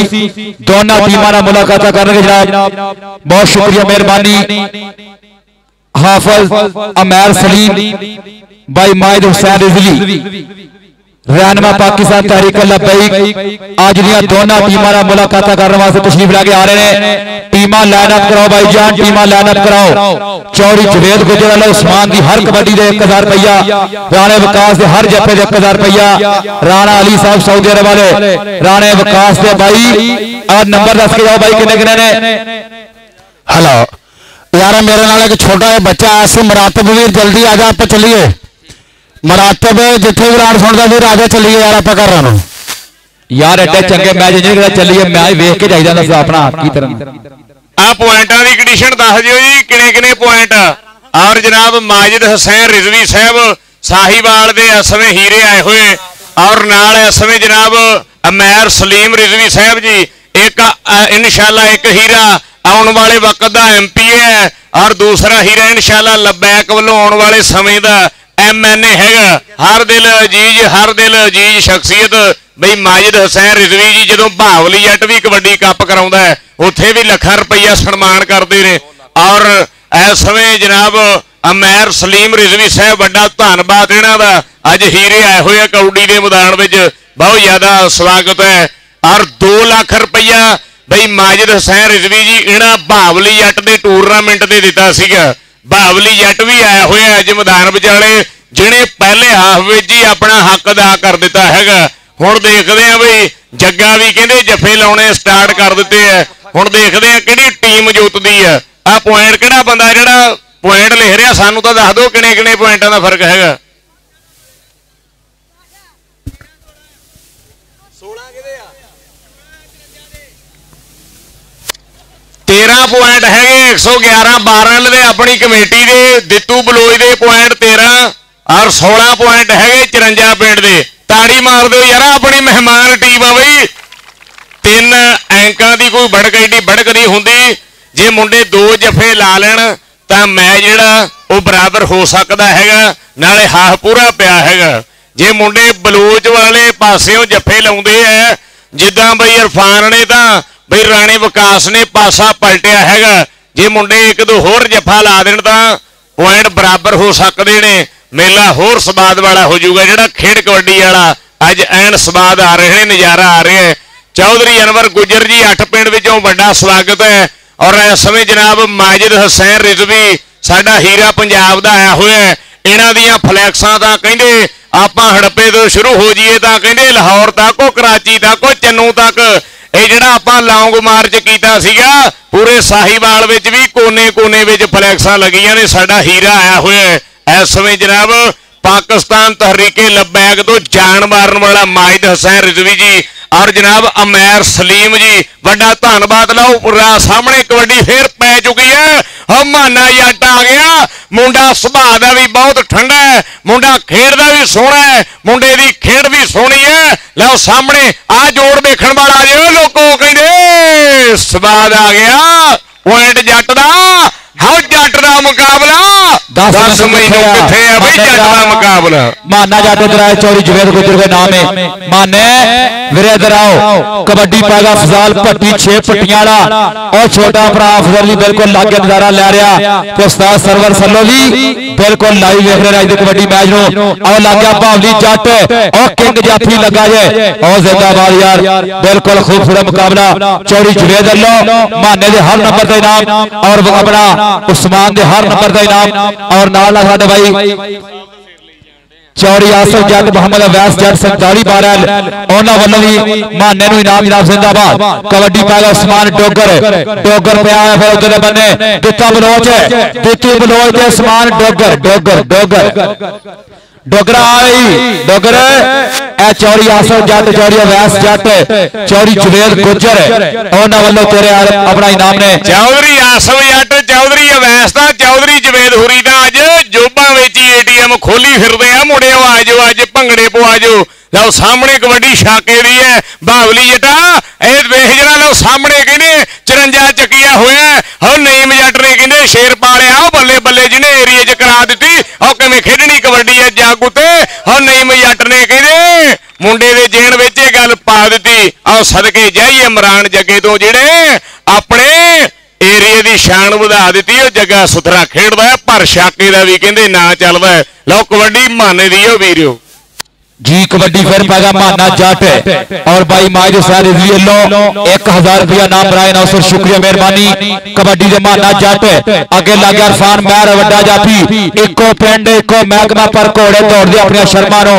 दोनों टीमों से मुलाकात करने जनाब बहुत शुक्रिया मेहरबानी। हाफिज अमैर सलीम भाई माजिद हुसैन रिजवी रहनुमा पाकिस्तान तहरीक लब्बैक आज दोनों टीमों से मुलाकात करने वास्ते तशरीफ लाके आ रहे हैं। टीम लाइनअप कराओ भाई जान, टीम लाइनअप कराओ। चौरी जवेद गुजर वाला उस्मान की हर कबड्डी दे 1000 रुपया, राणे विकास के हर जफे दे 1000 रुपया, राणा अली साहब सऊदी अरब वाले राणे विकास के भाई और नंबर दस के जाओ भाई किन्ने किन्ने ने। हेलो यार मेरे नाल एक छोटा जिहा बच्चा आया सी मरातब भी जल्दी आ जा, आप चलिए मरातब जिथे भी राण सुनता फिर आ जा चलिए यार आप घर रहा यार एडे चंगे मैच नहीं चलिए मैच वेख के जाइदा अपना की तरह आ पॉइंटा की कंडीशन दस दियो जी किने किने पॉइंट। और जनाब माजिद हुसैन रिजवी साहब साहिवाल दे इस समय हीरे आए हुए और नाल इस समय जनाब अमैर सलीम रिजवी साहब जी एक इंशाअल्लाह एक हीरा आने वाले वक्त का MP है और दूसरा हीरा इंशाअल्लाह लब्बैक वालों आने वाले समय का MNA है। हर दिल अजीज शख्सियत बई माजिद हुसैन रिजवी जी जो भावली जट भी कबड्डी कप कराउंदा है उत्थे भी लाखां रुपया सन्मान करते हैं। और इस समय जनाब अमैर सलीम रिजवी साहब बड़ा धन्नवाद इन्हां दा अज हीरे आए हुए कबड्डी के मैदान में बहुत ज्यादा स्वागत है। और 2 लाख रुपया बई माजिद हुसैन रिजवी जी इन्हां भावली जट के टूरनामेंट से दिता सीगा। भावली जट भी आए हुए अज मैदान विचाले ਜਿਹਨੇ ਪਹਿਲੇ ਹਾਫ ਵਿੱਚ ਹੀ ਆਪਣਾ ਹੱਕ ਅਦਾ ਕਰ ਦਿੱਤਾ ਹੈਗਾ। ਹੁਣ ਦੇਖਦੇ ਆ ਬਈ ਜੱਗਾ ਵੀ ਕਹਿੰਦੇ ਜੱਫੇ ਲਾਉਣੇ ਸਟਾਰਟ ਕਰ ਦਿੱਤੇ ਆ। ਹੁਣ ਦੇਖਦੇ ਆ ਕਿਹੜੀ ਟੀਮ ਜਿੱਤਦੀ ਆ। ਆ ਪੁਆਇੰਟ ਕਿਹੜਾ ਬੰਦਾ ਜਿਹੜਾ ਪੁਆਇੰਟ ਲਿਖ ਰਿਹਾ ਸਾਨੂੰ ਤਾਂ ਦੱਸ ਦਿਓ ਕਿੰਨੇ ਕਿੰਨੇ ਪੁਆਇੰਟਾਂ ਦਾ ਫਰਕ ਹੈਗਾ। 13 ਪੁਆਇੰਟ ਹੈਗੇ 111 12 ਦੇ ਆਪਣੀ ਕਮੇਟੀ ਦੇ। ਦਿੱਤੂ ਬਲੋਚ ਦੇ ਪੁਆਇੰਟ 13 ਔਰ 16 ਪੁਆਇੰਟ ਹੈਗੇ 54 ਪਿੰਡ ਦੇ। ਤਾੜੀ ਮਾਰ ਦਿਓ ਯਾਰ, ਆਪਣੀ ਮਹਿਮਾਨ ਟੀਮ ਆ ਬਈ। 3 ਅੰਕਾਂ ਦੀ ਕੋਈ ਬੜਕ ਏਡੀ ਬੜਕ ਨਹੀਂ ਹੁੰਦੀ। ਜੇ ਮੁੰਡੇ 2 ਜੱਫੇ ਲਾ ਲੈਣ ਤਾਂ ਮੈਚ ਜਿਹੜਾ ਉਹ ਬਰਾਬਰ ਹੋ ਸਕਦਾ ਹੈਗਾ, ਨਾਲੇ ਹਾਫ ਪੂਰਾ ਪਿਆ ਹੈਗਾ। ਜੇ ਮੁੰਡੇ ਬਲੋਚ ਵਾਲੇ ਪਾਸਿਓਂ ਜੱਫੇ ਲਾਉਂਦੇ ਆ ਜਿੱਦਾਂ ਬਈ ਇਰਫਾਨ ਨੇ ਤਾਂ ਬਈ ਰਾਣੇ ਵਿਕਾਸ ਨੇ ਪਾਸਾ ਪਲਟਿਆ ਹੈਗਾ। ਜੇ ਮੁੰਡੇ 1-2 ਹੋਰ ਜੱਫਾ ਲਾ ਦੇਣ ਤਾਂ ਪੁਆਇੰਟ ਬਰਾਬਰ ਹੋ ਸਕਦੇ ਨੇ। ਮੇਲਾ ਹੋਰ ਸਵਾਦ ਵਾਲਾ ਹੋ ਜਾਊਗਾ। ਜਿਹੜਾ ਖੇਡ ਕਬੱਡੀ ਵਾਲਾ ਅੱਜ ਐਨ ਸਵਾਦ ਆ ਰਹੇ ਨੇ, ਨਜ਼ਾਰਾ ਆ ਰਿਹਾ ਹੈ। ਚੌਧਰੀ ਅਨਵਰ ਗੁੱਜਰ ਜੀ 8 ਪਿੰਡ ਵਿੱਚੋਂ ਵੱਡਾ ਸਵਾਗਤ ਹੈ। ਔਰ ਇਸ ਸਮੇਂ ਜਨਾਬ ਮਾਜਿਦ ਹੁਸੈਨ ਰਿਜ਼ਵੀ ਸਾਡਾ ਹੀਰਾ ਪੰਜਾਬ ਦਾ ਆਇਆ ਹੋਇਆ। ਇਹਨਾਂ ਦੀਆਂ ਫਲੈਕਸਾਂ ਤਾਂ ਕਹਿੰਦੇ ਆਪਾਂ ਹੜੱਪੇ ਤੋਂ ਸ਼ੁਰੂ ਹੋ ਜਾਈਏ ਤਾਂ ਕਹਿੰਦੇ ਲਾਹੌਰ ਤੱਕ, ਕਰਾਚੀ ਤੱਕ, ਚੰਨੂ ਤੱਕ। ਇਹ ਜਿਹੜਾ ਆਪਾਂ ਲੌਂਗ ਮਾਰਚ ਕੀਤਾ ਸੀਗਾ ਪੂਰੇ ਸਾਹੀਵਾਲ ਵਿੱਚ ਵੀ ਕੋਨੇ-ਕੋਨੇ ਵਿੱਚ ਫਲੈਕਸਾਂ ਲੱਗੀਆਂ ਨੇ। ਸਾਡਾ ਹੀਰਾ ਆਇਆ ਹੋਇਆ ਇਸ ਸਮੇਂ ਜਨਾਬ पाकिस्तान तहरीके लब्बैक तो जान मारन वाला माजिद हुसैन रिजवी जी और जनाब अमैर सलीम जी बड़ा धन्यवाद। लो सामने कबड्डी फिर पै चुकी है। हम माना जट आ गया। मुंडा सुभाव का भी बहुत ठंडा है, मुंडा खेड का भी सोहना है, मुंडे की खेड भी सोहनी है। लो सामने आ जोड़ देखने वाला जो लोगों कहते स्वाद आ गया। पॉइंट जट का हाँ जट का मुकाबला 10 महीनों किथे है भाई जट का मुकाबला। माना जट इधर आए चौरी जुवेद गुजर के नाम है। माने वीरे इधर आओ कबड्डी पागा फजाल भट्टी 6 पट्टियां वाला और छोटा भरा अफजल जी बिल्कुल लागे नजारा ले रहा ते उस्ताद सरवर सल्लो जी बिल्कुल लाइव देख रहे हैं कबड्डी मैच नो। और लागे भावली जट और किंग जाफी लगा जे और जिंदाबाद यार बिल्कुल खूबसूरत मुकाबला। चौरी जुवेद अल्लो माने दे हर नंबर का इनाम और अपना उस्मान दे हर नंबर का इनाम और नाल साडे भाई चौरी आसफ जट मोहम्मद अवैस जट 47-12 उन्होंने वालों भी माने नूं इनाम जनाब जिंदाबाद। कबड्डी पाएगा उस्मान डोगर पे आया फिर उधर बने दित्ता बलोच दित्ती बलोच के उस्मान डोगर आई डोगर ए चौरी आसफ जट चौरी अवैस जट चौरी जुवेद गुजर उन्होंने वालों तेरे अपना इनाम ने चौधरी आसफ जट चौधरी अवैस दा चौधरी जुवेद हुरी दा अज जोबा विच एटीएम खोली फिरदे आ। मुंडिओ आ जाओ अज भंगड़े पवा जाओ। लो सामने कबड्डी शाके दी है बावली जटा ए वेख जरा। लो सामने कहने 54 चकिया होया और नईम जट ने कहने शेर पालिया बल्ले बल्ले जिन्हें एरिए च करा दी और किवें खेडनी कबड्डी है जागू ते और नईम जट ने कहने मुंडे दे जेन विच ये गल पा दी। और सदके जाइए इमरान जगे तो जिहड़े अपने एरिए की शान वधा दी। जगह सुथरा खेडदा है पर शाके का भी कहते ना चलदा है। लो कबड्डी माने दी वीरो जी कबड्डी फिर पाएगा माना जट और भाई माजिद हुसैन रिजवी लो 1000 रुपया नाम बराए नौसर शुक्रिया मेहरबानी। कबड्डी दे माना जट अगे लग गया इरफान मैर वड्डा जाफी इको पिंड इको महकमा पर घोड़े दौड़ते अपने शर्मा नो।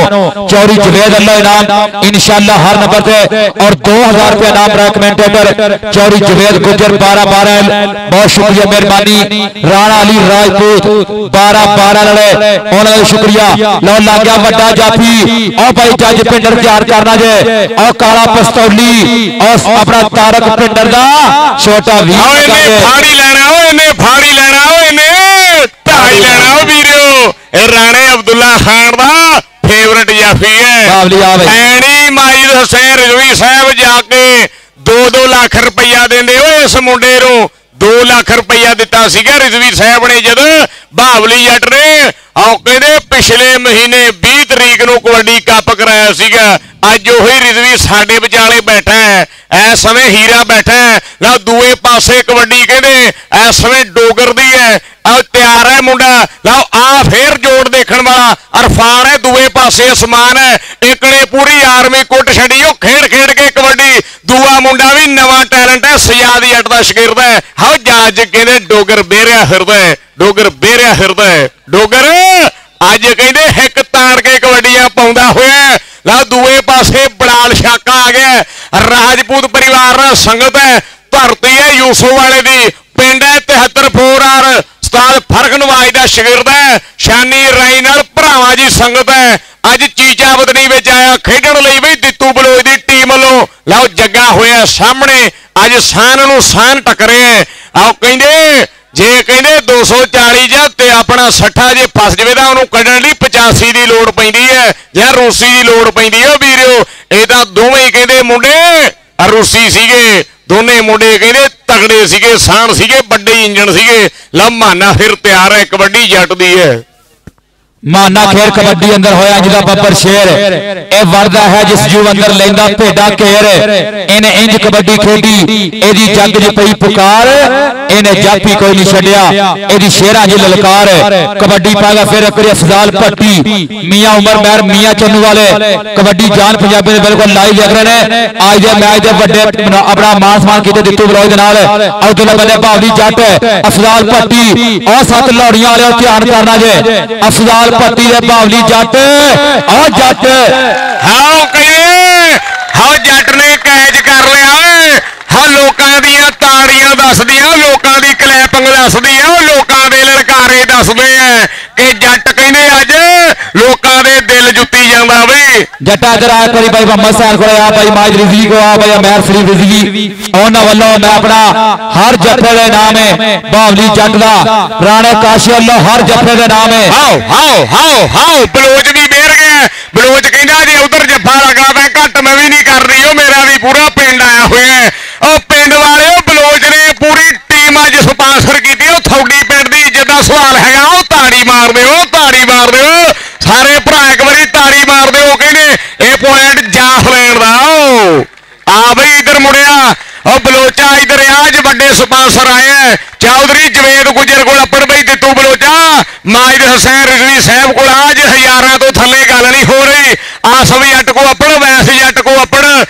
चौरी जुवेद अल्लाह इनाम इंशाअल्लाह हर नंबर से और 2000 रुपया नाम बराए कमेंटेटर चौरी जुवेद गुजर 12-12 बहुत शुक्रिया मेहरबानी। राणा अली राजपूत 12-12 लड़े उन्होंने शुक्रिया। लो लग गया वड्डा जाफी और भाई जज पिंडर तैयार करना जे और काला पिस्तौली और अपना तारक पिंडर दा छोटा वी फाड़ी लेना वीरो राणे अब्दुल्ला खान दा फेवरेट जाफी है। ऐनी माजिद हुसैन रिजवी साहब जाके 2-2 लाख रुपया देंदे हो इस मुंडे नूं 2 लाख रुपया दिता सीगा रिजवी साहब ने जद बावली जट ने कहते पिछले महीने 20 तरीक नूं कबड्डी कप कराया सीगा। अज उही रिजवी साडे विचाले बैठा है इस समय हीरा बैठा है ना दूए पासे कबड्डी कहते इस समय डोगर दी है और तैयार है मुंडा। लो आ फिर जोड़ देखने वाला अरफान है दूए पासे उस्मान है एक ने पूरी आर्मी कुट छड़ी खेड खेड के कबड्डी। दूआ मुंडा भी नवा टैलेंट है सयाद जट दा शागिर्द है। हाँ जज कहते डोगर बेरिया फिरदा है डोगर बेरिया फिरदा है। डोगर अज कहते हिक ਲਾ ਦੂਏ ਪਾਸੇ ਬਲਾਲ ਛਾਕਾ ਆ ਗਿਆ, ਰਾਜਪੂਤ ਪਰਿਵਾਰ ਨਾਲ ਸੰਗਤ ਹੈ, ਧਰਤੀ ਹੈ ਯੂਸਫ ਵਾਲੇ ਦੀ, ਪਿੰਡ ਹੈ 73 4R, ਉਸਤਾਦ ਫਰਕ ਨਵਾਜ ਦਾ ਸ਼ਾਗਿਰਦ ਹੈ, ਸ਼ਾਨੀ ਰਾਈ ਨਾਲ ਭਰਾਵਾਂ ਜੀ ਸੰਗਤ ਹੈ। ਅੱਜ ਚੀਚਾ ਬਦਨੀ ਵਿੱਚ ਆਇਆ ਖੇਡਣ ਲਈ ਬਈ ਦਿੱਤੂ ਬਲੋਚ ਦੀ ਟੀਮ ਵੱਲੋਂ। ਲਓ ਜੱਗਾ ਹੋਇਆ ਸਾਹਮਣੇ, ਅੱਜ ਸਾਨ ਨੂੰ ਸਾਨ ਟੱਕਰਿਆ। ਆਓ ਕਹਿੰਦੇ ਜੇ ਕਹਿੰਦੇ 240 ਜਾਂ ਤੇ ਆਪਣਾ 60 ਜੇ ਫਸ ਜਵੇ ਤਾਂ ਉਹਨੂੰ ਕੱਢਣ ਲਈ 85 ਦੀ ਲੋੜ ਪੈਂਦੀ ਹੈ ਜਾਂ ਰੂਸੀ ਦੀ ਲੋੜ ਪੈਂਦੀ ਹੈ ਵੀਰਿਓ। ਇਹ ਤਾਂ ਦੋਵੇਂ ਹੀ ਕਹਿੰਦੇ ਮੁੰਡੇ ਰੂਸੀ ਸੀਗੇ, ਦੋਨੇ ਮੁੰਡੇ ਕਹਿੰਦੇ ਤਗੜੇ ਸੀਗੇ, ਸਾਨ ਸੀਗੇ, ਵੱਡੇ ਇੰਜਣ ਸੀਗੇ। ਲੰਮਾਨਾ ਫਿਰ ਤਿਆਰ ਹੈ, ਕਬੱਡੀ ਜੱਟ ਦੀ ਹੈ। ਮਾਨਾ ਖੇਰ ਕਬੱਡੀ ਅੰਦਰ ਹੋਇਆ ਜਿਹਦਾ ਬੱਬਰ ਸ਼ੇਰ ਇਹ ਵਰਦਾ ਹੈ ਜਿਸ ਜੂ ਅੰਦਰ ਲੈਂਦਾ ਭੇਡਾ ਘੇਰ। ਇਹਨੇ ਇੰਜ ਕਬੱਡੀ ਖੇਡੀ ਇਹਦੀ ਜੱਗ 'ਚ ਪਈ ਪੁਕਾਰ, ਇਹਨੇ ਜਾਪੀ ਕੋਈ ਨਹੀਂ ਛੱਡਿਆ ਇਹਦੀ ਸ਼ੇਰਾਂ 'ਚ ਲਲਕਾਰ। ਕਬੱਡੀ ਪਾਗਾ ਫਿਰ ਇੱਕ ਅਫਜ਼ਾਲ ਭੱਟੀ, ਮੀਆਂ ਉਮਰ ਮਹਿਰ, ਮੀਆਂ ਚੰਨੂ ਵਾਲੇ ਕਬੱਡੀ ਜਾਨ ਪੰਜਾਬੀ ਦੇ ਬਿਲਕੁਲ ਲਾਈਵ ਦੇਖ ਰਹੇ ਨੇ। ਅੱਜ ਦੇ ਮੈਚ ਦੇ ਵੱਡੇ ਆਪਣਾ ਮਾਨ ਸਨਮਾਨ ਕੀਤੇ ਦਿੱਤੂ ਬਲੋਚ ਦੇ ਨਾਲ। ਉਧਰਲੇ ਬੰਦੇ ਭਾਵਲੀ ਜੱਟ ਅਫਜ਼ਾਲ ਭੱਟੀ, ਉਹ 7 ਲੌੜੀਆਂ ਵਾਲੇ ਧਿਆਨ ਕਰਨਾ ਜੇ, ਅਫਜ਼ਾਲ ਭੱਟੀ ਦੇ ਭਾਵਲੀ ਜੱਟ, ਆਹ ਜੱਟ ਹਾਓ ਕਹੇ ਹਾਓ ਜੱਟ ਨੇ ਕੈਚ ਕਰ ਲਿਆ ਓਏ। ਹਾਂ ਲੋਕਾਂ ਦੀਆਂ ਤਾੜੀਆਂ ਦੱਸਦੀਆਂ, ਲੋਕਾਂ ਦੀ ਕਲੈਪਿੰਗ ਦੱਸਦੀ ਆ, ਉਹ ਲੋਕਾਂ ਦੇ ਲਲਕਾਰੇ ਦੱਸਦੇ ਆ ਕਿ ਜੱਟ ਕਹਿੰਦੇ ਅੱਜ ਲੋਕਾਂ ਦੇ ਦਿਲ ਜੁੱਤੀ ਜਾਂਦਾ ਬਈ। ਜੱਟਾ ਇਧਰ ਆਇਆ ਕਰੀ ਬਾਈ ਮੁਹੰਮਦ ਸੈਨ ਕੋਲ ਆ, ਬਾਈ ਮਾਜ ਰਿਜ਼ਕੀ ਕੋ ਆ, ਬਾਈ ਅਮੈਰ ਸ਼ਰੀਫ ਰਿਜ਼ਕੀ, ਉਹਨਾਂ ਵੱਲੋਂ ਮੈਂ ਆਪਣਾ ਹਰ ਜੱਫੇ ਦੇ ਨਾਮ ਹੈ ਭਾਵਲੀ ਜੱਟ ਦਾ, ਰਾਣੇ ਕਾਸ਼ੀ ਵੱਲੋਂ ਹਰ ਜੱਫੇ ਦੇ ਨਾਮ ਹੈ। ਹਾਓ ਹਾਓ ਹਾਓ ਹਾਓ ਬਲੋਚ ਵੀ ਬੇਰ ਗਿਆ, ਬਲੋਚ ਕਹਿੰਦਾ ਜੇ ਉਧਰ ਜੱਫਾ ਲੱਗਾ ਤਾਂ ਘੱਟ ਮੈਂ ਵੀ ਨਹੀਂ ਕਰਨੀ, ਉਹ ਮੇਰਾ ਵੀ ਪੂਰਾ ਪਿੰਡ ਆਇਆ ਹੋਇਆ। ਉਹ ਪਿੰਡ ਵਾਲੇ ਉਹ ਬਲੋਚ ਨੇ ਪੂਰੀ ਟੀਮ ਅੱਜ ਸਪਾਂਸਰ ਕੀਤੀ, ਉਹ ਥੌਡੀ ਪਿੰਡ ਦੀ ਇੱਜ਼ਤ ਦਾ ਸਵਾਲ ਹੈਗਾ, ਉਹ ਤਾੜੀ ਮਾਰ ਦਿਓ, ਤਾੜੀ ਮਾਰ ਦਿਓ ਸਾਰੇ ਭਰਾ, ਇੱਕ ਵਾਰੀ ਤਾੜੀ ਮਾਰ ਦਿਓ। ਕਹਿੰਦੇ ਇਹ ਪੁਆਇੰਟ ਜਾਫਲੈਂਡ ਦਾ ਆ ਬਈ ਇਧਰ ਮੁੜਿਆ, ਉਹ ਬਲੋਚਾ ਇਧਰ ਅੱਜ ਵੱਡੇ ਸਪਾਂਸਰ ਆਏ ਚੌਧਰੀ ਜਵੇਦ ਗੁਜਰ ਕੋਲ ਅੱਪੜ ਬਈ ਦਿੱਤੂ ਬਲੋਚਾ, ਮਾਜਦ ਹੁਸੈਨ ਰਿਜ਼ਵੀ ਸਾਹਿਬ ਕੋਲ ਅੱਜ ਹਜ਼ਾਰਾਂ ਤੋਂ ਥੱਲੇ ਗੱਲ ਨਹੀਂ ਹੋ ਰਹੀ। ਆਸਫ ਜੱਟ ਕੋ ਅੱਪੜ, ਵੈਸ ਜੱਟ ਕੋ ਅੱਪੜ,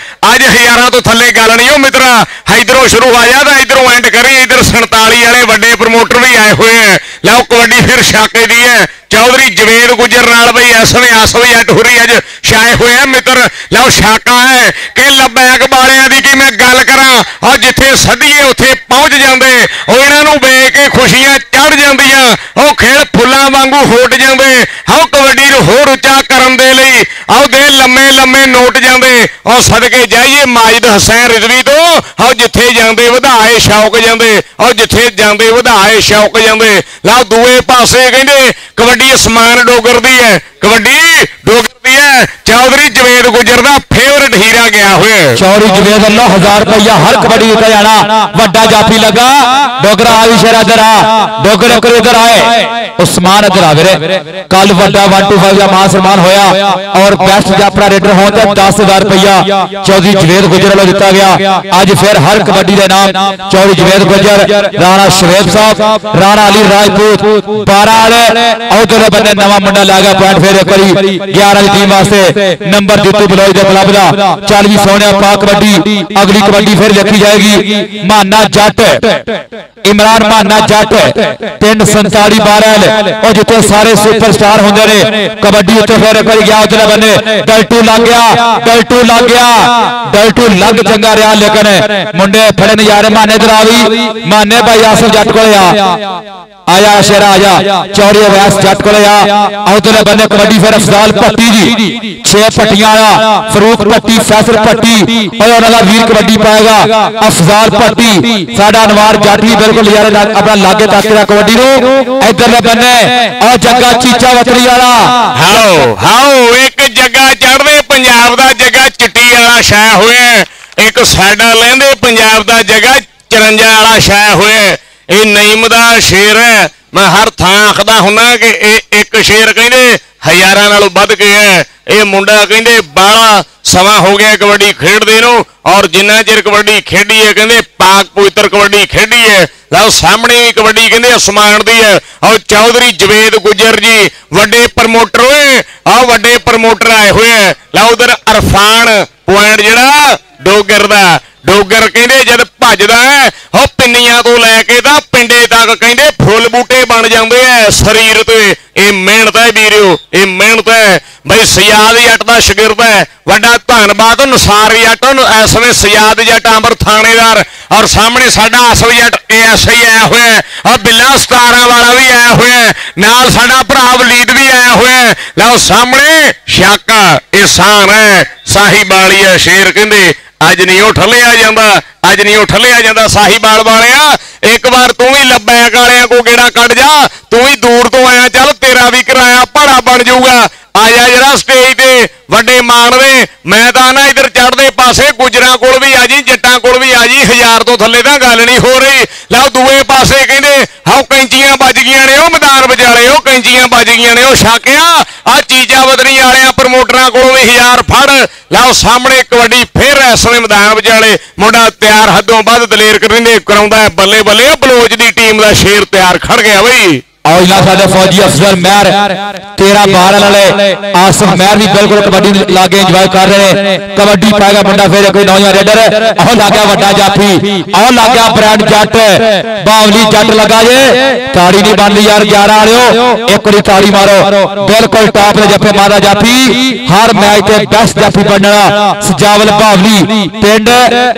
ਅੱਜ ਹਜ਼ਾਰਾਂ ਤੋਂ ਥੱਲੇ ਗੱਲ ਨਹੀਂ। ਉਹ ਮਿੱਤਰਾ ਇਧਰੋਂ ਸ਼ੁਰੂ ਆ ਜਾ ਤਾਂ ਇਧਰੋਂ ਐਂਡ ਕਰੀ। ਇਧਰ 47 ਵਾਲੇ ਵੱਡੇ ਪ੍ਰਮੋਟਰ ਵੀ ਆਏ ਹੋਏ ਆ। ਲਓ ਕਬੱਡੀ ਫਿਰ ਛਾਕੇ ਦੀ ਹੈ, ਚੌਧਰੀ ਜਵੇਦ ਗੁਜਰ ਨਾਲ ਬਈ ਐਸਵੇਂ ਆਸਫ ਜੱਟ ਹੁਰੀ ਅੱਜ ਛਾਏ ਹੋਏ ਆ ਮਿੱਤਰ। ਲਓ ਛਾਕਾ ਹੈ ਕਿ ਲੱਬੈਕ ਵਾਲਿਆਂ ਦੀ ਕੀ ਮੈਂ ਗੱਲ ਕਰਾਂ, ਔਰ ਜਿੱਥੇ ਸੱਦੀਏ ਉੱਥੇ ਪਹੁੰਚ ਜਾਂਦੇ, ਉਹ ਇਹਨਾਂ ਨੂੰ ਵੇਖ ਕੇ ਖੁਸ਼ੀਆਂ ਚੜ ਜਾਂਦੀਆਂ, ਉਹ ਖੇਡ ਫੁੱਲਾਂ ਵਾਂਗੂ ਹੋਟ ਜਾਂਦੇ। ਆਓ ਕਬੱਡੀ ਨੂੰ ਹੋਰ ਉੱਚਾ ਕਰਨ ਦੇ ਲਈ ਆਓ ਦੇ ਲੰਮੇ ਲੰਮੇ ਨੋਟ ਜਾਂਦੇ, ਉਹ ਸਦਕੇ ਜਾਈਏ ਮਾਜਦ ਹੁਸੈਨ ਰਿਜ਼ਵੀ ਤੋਂ। ਆਓ ਜਿੱਥੇ ਜਾਂਦੇ ਵਧਾਏ ਸ਼ੌਕ ਜਾਂਦੇ, ਉਹ ਜਿੱਥੇ ਜਾਂਦੇ ਵਧਾਏ ਸ਼ੌਕ ਜਾਂਦੇ। ਲਓ ਦੂਏ ਪਾਸੇ ਕਹਿੰਦੇ ਕਬੱਡੀ ਅਸਮਾਨ ਡੋਗਰ ਦੀ ਹੈ, ਕਬੱਡੀ ਡੋਗਰ ਦੀ ਹੈ। ਚੌਧਰੀ ਜਵੇਦ ਗੁਜਰ ਦਾ ਫੇਵਰਟ ਹੀਰਾ ਗਿਆ ਹੋਇਆ। ਚੌਧਰੀ ਜਵੇਦ ਵੱਲੋਂ 1000 ਰੁਪਇਆ ਹਰ ਕਬੱਡੀ ਦਿੱਤਾ ਜਾਣਾ, ਵੱਡਾ ਜਾਫੀ ਲੱਗਾ। ਡੋਗਰਾ ਆ ਵੀ ਸ਼ੇਰ ਇਧਰ ਆ, ਡੋਗਰ ਇੱਕ ਇਧਰ ਆਏ, ਉਸਮਾਨ ਇਧਰ ਆ ਵੀਰੇ। ਕੱਲ ਵੱਡਾ 125 ਦਾ ਮਾਨ ਸਨਮਾਨ ਹੋਇਆ ਔਰ ਬੈਸਟ ਜਾਫਰਾ ਰੇਡਰ ਹੋਣ ਤੇ 10000 ਰੁਪਇਆ ਚੌਧਰੀ ਜਵੇਦ ਗੁਜਰ ਵੱਲੋਂ ਦਿੱਤਾ ਗਿਆ। ਅੱਜ ਫਿਰ ਹਰ ਕਬੱਡੀ ਦੇ ਨਾਮ ਚੌਧਰੀ ਜਵੇਦ ਗੁਜਰ, ਰਾਣਾ ਸ਼ਵੇਬ ਸਾਹਿਬ, ਰਾਣਾ ਅਲੀ ਰਾਜਪੂਤ 12 ਵਾਲੇ। ਉਧਰ ਬੰਦੇ ਨਵਾਂ ਮੁੰਡਾ ਲਾ ਗਿਆ ਪੁਆਇੰਟ ਫਿਰ ਇੱਕ ਵਾਰੀ 11 ਦੀ ਟੀਮ ਵਾਸਤੇ ਨੰਬਰ ਦਿੱਤੂ ਬਲੋਚ ਦੇ ਕਲੱਬ ਦਾ। ਚੱਲ ਵੀ ਸੋਹਣਿਆ ਪਾ ਕਬੱਡੀ, ਅਗਲੀ ਕਬੱਡੀ ਫਿਰ ਵੇਖੀ ਜਾਏਗੀ। ਮਾਨਾ ਜੱਟ ਇਮਰਾਨ ਮਾਨਾ ਜੱਟ, ਪਿੰਡ 47 12 ਉਹ ਜਿੱਥੇ ਸਾਰੇ ਸੁਪਰਸਟਾਰ ਹੁੰਦੇ ਨੇ। ਕਬੱਡੀ ਉੱਤੇ ਫਿਰ ਇੱਕ ਵਾਰੀ ਗਿਆ ਉਧਰਲੇ ਬੰਦੇ ਡਲਟੂ ਲੱਗ ਗਿਆ, ਡਲਟੂ ਲੱਗ ਗਿਆ, ਡਲਟੂ ਲੱਗ ਚੰਗਾ ਰਿਹਾ ਲੇਕਿਨ ਮੁੰਡੇ ਫੜੇ ਨਜ਼ਾਰੇ। ਮਾਨੇ ਇਧਰ ਆ ਵੀ, ਮਾਨੇ ਭਾਈ ਆਸਫ ਜੱਟ ਕੋਲੇ ਆਇਆ ਸ਼ੇਰਾ ਆਜਾ, ਚੌੜੀ ਵੈਸ ਜੱਟ ਕੋਲੇ ਆ। ਉਧਰਲੇ ਬੰਦੇ ਕਬੱਡੀ ਫਿਰ ਅਫਜ਼ਾਲ ਭੱਟੀ ਜੀ 6 ਪੱਟੀਆਂ ਵਾਲਾ, ਫਰੂਕ ਭੱਟੀ, ਫੈਸਲ ਭੱਟੀ, ਉਹ ਉਹਨਾਂ ਦਾ ਵੀਰ ਕਬੱਡੀ ਪਾਏਗਾ। ਅਫਜ਼ਾਲ ਭੱਟੀ ਸਾਡਾ ਅਨਵਾਰ ਜੱਟ ਵੀ ਬਿਲਕੁਲ ਯਾਰ ਆਪਣਾ ਲਾਗੇ ਤੱਕ ਦਾ ਕਬੱਡੀ ਨੂੰ। ਇਧਰਲੇ ਬੰਦੇ ਉਹ ਜੱਗਾ ਚੀਚਾ ਵਤਰੀ ਵਾਲਾ। ਹਾਓ ਹਾਓ ਇੱਕ ਜੱਗਾ ਚੜ੍ਹਦੇ ਪੰਜਾਬ ਦਾ ਜੱਗਾ ਚਿੱਟੀ ਵਾਲਾ ਛਾਇਆ ਹੋਇਆ, ਇੱਕ ਸਾਡਾ ਲਹਿੰਦੇ ਪੰਜਾਬ ਦਾ ਜੱਗਾ 54 ਵਾਲਾ ਛਾਇਆ ਹੋਇਆ। ਇਹ ਨਈਮ ਦਾ ਸ਼ੇਰ ਹੈ। ਮੈਂ ਹਰ ਥਾਂ ਆਖਦਾ ਹੁੰਦਾ ਕਿ ਇਹ ਇੱਕ ਸ਼ੇਰ ਕਹਿੰਦੇ ਹਜ਼ਾਰਾਂ ਨਾਲੋਂ ਵੱਧ ਕੇ ਹੈ। ਇਹ ਮੁੰਡਾ ਕਹਿੰਦੇ ਬਾਹਲਾ ਸਮਾਂ ਹੋ ਗਿਆ ਕਬੱਡੀ ਖੇਡਦੇ ਨੂੰ, ਔਰ ਜਿੰਨਾ ਚਿਰ ਕਬੱਡੀ ਖੇਡੀ ਹੈ ਕਹਿੰਦੇ ਪਾਕ ਪਵਿੱਤਰ ਕਬੱਡੀ ਖੇਡੀ ਹੈ। ਲਓ ਸਾਹਮਣੇ ਵੀ ਕਬੱਡੀ ਕਹਿੰਦੇ ਅਸਮਾਨ ਦੀ ਹੈ। ਔਰ ਚੌਧਰੀ ਜਵੇਦ ਗੁਜਰ ਜੀ ਵੱਡੇ ਪ੍ਰਮੋਟਰ ਹੋਏ, ਆਹ ਵੱਡੇ ਪ੍ਰਮੋਟਰ ਆਏ ਹੋਏ ਹੈ। ਲਓ ਉਧਰ ਅਰਫਾਨ ਪੁਆਇੰਟ ਜਿਹੜਾ ਡੋਗਰ ਦਾ, ਡੋਗਰ ਕਹਿੰਦੇ ਜਦ ਭੱਜਦਾ ਹੈ ਉਹ ਪਿੰਨੀਆਂ ਤੋਂ ਲੈ ਕੇ ਤਾਂ ਪਿੰਡੇ ਤੱਕ ਕਹਿੰਦੇ ਫੁੱਲ ਬੂਟੇ ਬਣ ਜਾਂਦੇ ਐ ਸਰੀਰ ਤੇ। ਇਹ ਮਿਹਨਤ ਹੈ ਵੀਰਿਓ, ਇਹ ਮਿਹਨਤ ਹੈ ਬਈ। ਬਈ ਸਯਾਦ ਜੱਟ ਦਾ ਸ਼ਾਗਿਰਦ ਹੈ। ਵੱਡਾ ਧੰਨਵਾਦ ਨਸਾਰ ਜੱਟ ਨੂੰ ਇਸ ਸਮੇਂ ਸਯਾਦ ਜੱਟ ਅੰਬਰ ਥਾਣੇਦਾਰ ਔਰ ਸਾਹਮਣੇ ਸਾਡਾ ਆਸਵ ਜੱਟ ASI ਆਇਆ ਹੋਇਆ ਔਰ ਬਿੱਲਾ 17 ਵਾਲਾ ਵੀ ਆਇਆ ਹੋਇਆ ਨਾਲ ਸਾਡਾ ਭਰਾ ਵਲੀਦ ਵੀ ਆਇਆ ਹੋਇਆ। ਲਓ ਸਾਹਮਣੇ ਸ਼ਾਕਾ ਇਸਾਨ ਹੈ ਸਾਹੀਵਾਲੀ ਹੈ ਸ਼ੇਰ ਕਹਿੰਦੇ ਅੱਜ ਨਹੀਂ ਉਹ ਠੱਲਿਆ ਜਾਂਦਾ ਅੱਜ ਨਹੀਂ ਉਹ ਠੱਲਿਆ ਜਾਂਦਾ ਸਾਹੀਵਾਲ ਵਾਲਿਆ ਇੱਕ ਵਾਰ ਤੂੰ ਵੀ ਲੱਭਿਆ ਕਾਲਿਆਂ ਕੋ ਗੇੜਾ ਕੱਢ ਜਾ ਤੂੰ ਵੀ ਦੂਰ ਤੋਂ ਆਇਆ ਚੱਲ ਤੇਰਾ ਵੀ ਕਿਰਾਇਆ ਭਾੜਾ ਬਣ ਜਾਊਗਾ ਆ ਜਾ ਜਰਾ ਸਟੇਜ ਤੇ ਵੱਡੇ ਮਾਣ ਦੇ ਮੈਂ ਤਾਂ ਨਾ ਇਧਰ ਚੜ੍ਹਦੇ ਪਾਸੇ ਗੁਜਰਾਂ ਕੋਲ ਵੀ ਆ ਜੀ ਜੱਟਾਂ ਕੋਲ ਵੀ ਆ ਜੀ 1000 ਤੋਂ ਥੱਲੇ ਤਾਂ ਗੱਲ ਨਹੀਂ ਹੋ ਰਹੀ। ਲਓ ਦੂਏ ਪਾਸੇ ਕਹਿੰਦੇ ਹਾਉ ਕੈਂਚੀਆਂ ਵੱਜ ਗਈਆਂ ਨੇ ਉਹ ਮੈਦਾਨ ਵਿਚਾਲੇ ਉਹ ਕੈਂਚੀਆਂ ਵੱਜ ਗਈਆਂ ਨੇ ਉਹ ਛਾਕਿਆ ਆ ਚੀਜ਼ਾਂ ਬਦਨੀ ਵਾਲਿਆਂ ਪ੍ਰਮੋਟਰਾਂ ਕੋਲੋਂ ਵੀ 1000 ਫੜ। ਲਓ ਸਾਹਮਣੇ ਕਬੱਡੀ ਫੇਰ ਇਸ ਵੇਲੇ ਮੈਦਾਨ ਵਿਚਾਲੇ ਮੁੰਡਾ ਤਿਆਰ ਹੱਦੋਂ ਵੱਧ ਦਲੇਰ ਕਰਾਉਂਦਾ ਹੈ ਬੱਲੇ ਬੱਲੇ ਬਲੋਚ ਦੀ ਟੀਮ ਦਾ ਸ਼ੇਰ ਤਿਆਰ ਖੜ ਗਿਆ ਬਈ। और इला साडे फौजी अफसर महर 13-12 वाले आसफ महर भी बिल्कुल कबड्डी लागे एंजॉय कर रहे हैं। कबड्डी पाएगा मुंडा फिर कोई नौजवान रेडर और लग गया वड्डा जाफी और लग गया ब्रांड जट बावली जट लगा जे ताड़ी नहीं बन रही यार 11 वालियो एक बारी ताड़ी मारो बिल्कुल टॉप ने जफे मारा जाफी हर मैच ते बेस्ट जाफी बनना सजावल बावली पिंड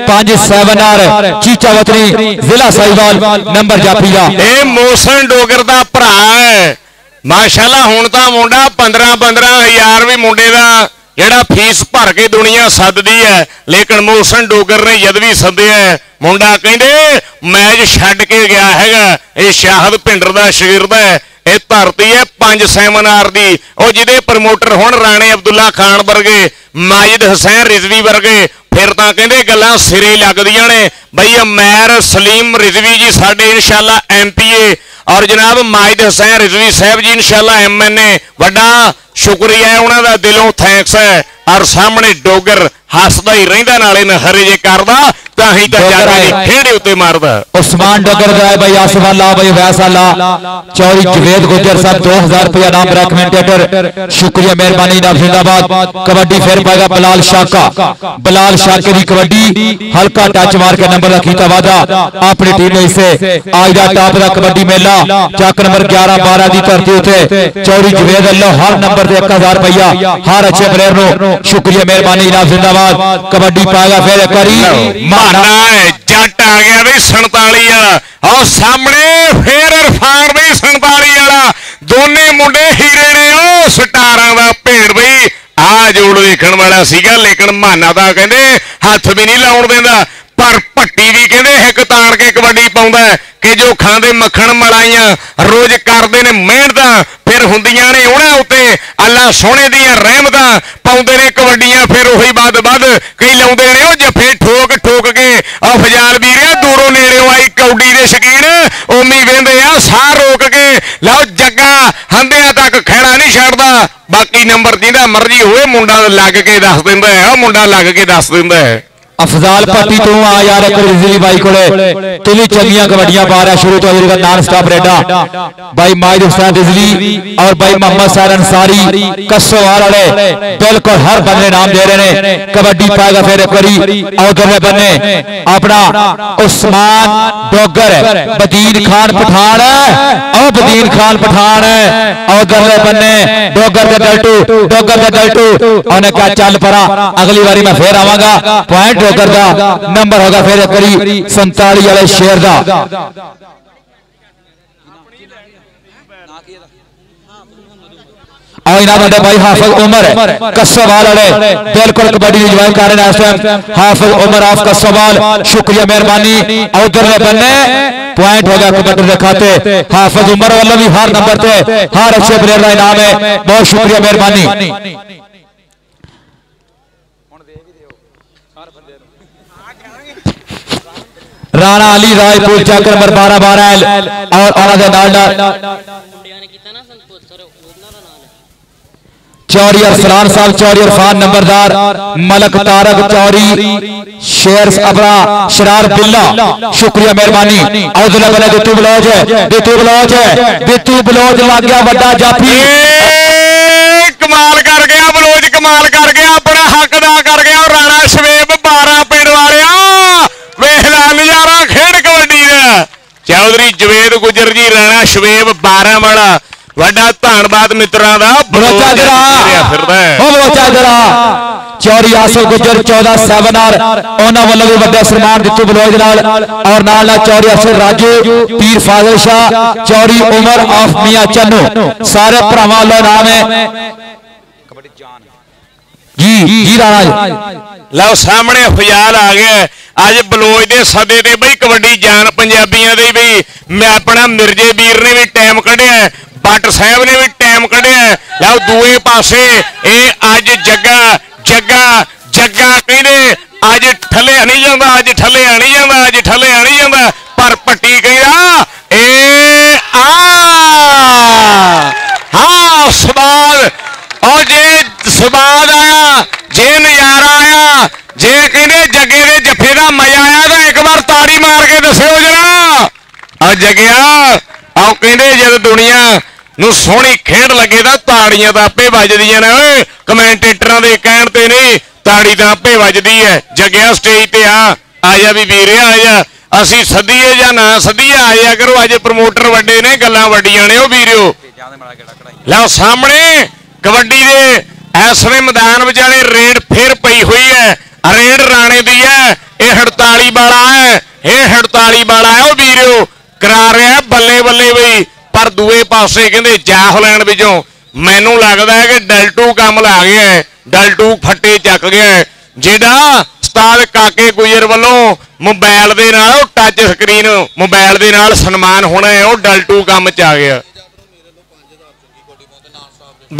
5-7 चीचा वतनी जिला साहिवाल नंबर जाफी का ए मोशन डोगर दा ਭਰਾ ਹੈ ਮਾਸ਼ਾਅੱਲਾ। ਹੁਣ ਤਾਂ ਮੁੰਡਾ 15-15 ਵੀ ਮੁੰਡੇ ਦਾ ਜਿਹੜਾ ਫੀਸ ਭਰ ਕੇ ਦੁਨੀਆ ਸੱਦਦੀ ਹੈ ਲੇਕਿਨ ਮੋਹਸਨ ਡੋਗਰ ਨੇ ਜਦ ਵੀ ਸੱਦਿਆ ਮੁੰਡਾ ਕਹਿੰਦੇ ਮੈਚ ਛੱਡ ਕੇ ਗਿਆ ਹੈਗਾ। ਇਹ ਸ਼ਾਹਦ ਭਿੰਡਰ ਦਾ ਸ਼ਾਗਿਰਦ ਹੈ ਇਹ ਧਰਤੀ ਹੈ 5 ਸੈਮੀਨਾਰ ਦੀ ਉਹ ਜਿਹਦੇ ਪ੍ਰਮੋਟਰ ਹੁਣ ਰਾਣੇ ਅਬਦੁੱਲਾ ਖਾਨ ਵਰਗੇ ਮਾਜਿਦ ਹੁਸੈਨ ਰਿਜ਼ਵੀ ਵਰਗੇ फिर तो कहते गल्लां सिरे लगदियां ने बई अमैर सलीम रिजवी जी साडे इंशाअल्लाह MPA और जनाब माजिद हुसैन रिजवी साहब जी इंशाअल्लाह MNA वड्डा शुक्रिया है उन्हां दा दिलों थैंक्स है। और सामने डोगर हसदा ही रहिंदा नाले नखरे जे करदा तां ही तां जाके खेड़े उत्ते मारदा उस्मान डोगर दा भाई आसिफ अल्लाह भाई वैस अल्लाह चौरी जवेद गुजर साहब 2000 रुपया नाम कमेंटेटर शुक्रिया मेहरबानी नाम जिंदाबाद। कबड्डी फिर पाएगा बलाल शाके की कबड्डी हल्का टच मार के नंबर का कीता वादा अपनी टीम में इसे आज का टॉप का कबड्डी मेला चक नंबर 11-12 की धरती उत्ते चौरी जवेद अल्लाह हर नंबर से 1000 रुपया हर अच्छे प्लेयर नो शुक्रिया मेहरबानी नाम जिंदाबाद। कबड्डी पाएगा फिर करी माना जट आ गया भी 47 वाला और सामने फिर इरफान भी 47 वाला दोने मुंडे हीरे ने ओ स्टारां दा भेड़ बई आ जोड़ देखण वाला सीगा लेकिन माना दा कहंदे हथ भी नहीं लाउण देंदा पर भट्टी भी कहंदे हिक ताण के कबड्डी पाउंदा कि जो खांदे मक्खण मलाइयां रोज करदे ने मेहनतां फिर हुंदियां ने उहनां उत्ते अल्लाह सोहणे दीयां रहमतां पाउंदे ने कबड्डियां फिर उही बद कई लाउंदे ने ओ जफे ठोक के आ फजाल वीरे दूरों नेड़े आई कबड्डी दे शकीन ओमी वेंदे आ साह रोक के लओ जग्गा हंदियां तक खैड़ा नहीं छड्डदा बाकी नंबर जिहदा मर्जी होए मुंडा लग के दस दिंदा है मुंडा लग के दस दिंदा है। अफजाल पट्टी तू आ यार एक रिजवी भाई कोले तू भी चंगियां कबड्डियां पा रहा शुरू तो अजर नॉन स्टॉप रेडा भाई माजिद हुसैन रिजवी और भाई मोहम्मद सैर अंसारी कसोवाल वाले बिल्कुल हर बंदे नाम दे रहे हैं। कबड्डी पाएगा फिर करी और दूसरे बन्ने अपना उस्मान डोगर बदीन खान पठान और बदीन खान पठान और दूसरे बन्ने डोगर के गल्टू उन्हें क्या चल परा अगली बारी मैं फिर आवागा पॉइंट डोगर का नंबर होगा फिर करी 47 वाले शेर का और इना बड़े भाई हाफिज उमर कसवाल वाले बिल्कुल कबड्डी ज्वाइन कर रहे हैं इस टाइम हाफिज उमर ऑफ कसवाल शुक्रिया मेहरबानी और उधर बन्ने पॉइंट हो गया कबड्डी के खाते हाफिज उमर वालों भी हर नंबर पे हर अच्छे प्लेयर का इनाम है बहुत शुक्रिया मेहरबानी। राणा अली रायपुर चक नंबर 12 और चौरी अरफान साहब चौरी अरफान नंबरदार मलक तारक चौरी शेर अपना शरार बिल्ला शुक्रिया मेहरबानी और बितू बलोच लग गया बड़ा जाफी कमाल कर गया बलोच कमाल कर गया अपना हक अदा कर गया और राणा शवेब 12 पिंड वालिया वेख ला नजारा खेड कबड्डी दा चौधरी जवेद गुजर जी राणा शवेब 12 वाला ਵੱਡਾ ਧੰਨਵਾਦ ਮਿੱਤਰਾਂ ਦਾ। ਬਲੋਚਾ ਫਿਰਦਾ ਉਹ ਬਲੋਚਾ ਜਰਾ ਚੌਰੀ ਆਸੋ ਗੁੱਜਰ 14 7 ਆਰ ਉਹਨਾਂ ਵੱਲੋਂ ਵੀ ਵੱਡਾ ਸਨਮਾਨ ਦਿੱਤੂ ਬਲੋਚ ਨਾਲ ਔਰ ਨਾਲ ਚੌਰੀ ਆਸੋ ਰਾਜੂ ਪੀਰ ਫਾਜ਼ਲ ਸ਼ਾਹ ਚੌਰੀ ਉਮਰ ਆਫ ਮੀਆਂ ਚੰਨੂ ਸਾਰੇ ਭਰਾਵਾਂ ਵੱਲੋਂ ਨਾਮ ਹੈ ਜੀ ਰਾਣਾ ਲਓ ਸਾਹਮਣੇ ਖੁਆਲ ਆ ਗਿਆ ਅੱਜ ਬਲੋਚ ਦੇ ਸੱਦੇ ਤੇ ਬਈ ਕਬੱਡੀ ਜਾਨ ਪੰਜਾਬੀਆਂ ਦੇ ਬਈ ਮੈਂ ਆਪਣਾ ਮਿਰਜੇ ਵੀਰ ਨੇ ਵੀ ਟਾਈਮ ਕੱਢਿਆ ਬੱਟ ਸਾਹਿਬ ਨੇ ਵੀ ਟਾਈਮ ਕੱਢਿਆ ਲਓ ਦੂਏ ਪਾਸੇ ਇਹ ਅੱਜ ਜੱਗਾ ਕਹਿੰਦੇ ਅੱਜ ਠੱਲੇ ਨਹੀਂ ਜਾਂਦਾ ਅੱਜ ਠੱਲੇ ਨਹੀਂ ਜਾਂਦਾ ਪਰ ਪੱਟੀ ਕਹਿੰਦਾ ਇਹ ਹਾਂ ਸਵਾਦ और जे स्वाद आया जे नजारा आया जे कहने जगे के जफे का मजा आया तो एक बार ताड़ी मार के दस्यो जरा और जगिया आओ कहने जब दुनिया नूं सोहनी खेड लगे तो ताड़ियां तो आपे वजदियां ने कमेंटेटरां दे कहण ते नहीं ताड़ी तो आपे वजदी है। जगिया स्टेज ते आ जा भी वीरे आ जा असी सदीए या ना सदीए आया करो अज प्रमोटर वड्डे ने गल्लां वड्डियां ने ओ वीरियो लो सामने कबड्डी दे इस वे मैदान विचाले रेड फिर पई हुई है रेड राणे दी है ये 48 वाला है ओ वीरो करा रहा है बल्ले बल्ले बई पर दूए पासे कहंदे जाहलैंड विचों मैनू लगदा है कि डलटू काम ला गया है डलटू फट्टे चक गया है जेड़ा उस्ताद काके गुजर वालों मोबाइल दे नाल टच स्क्रीन मोबाइल दे नाल सन्मान होना है वो डलटू काम च आ गया।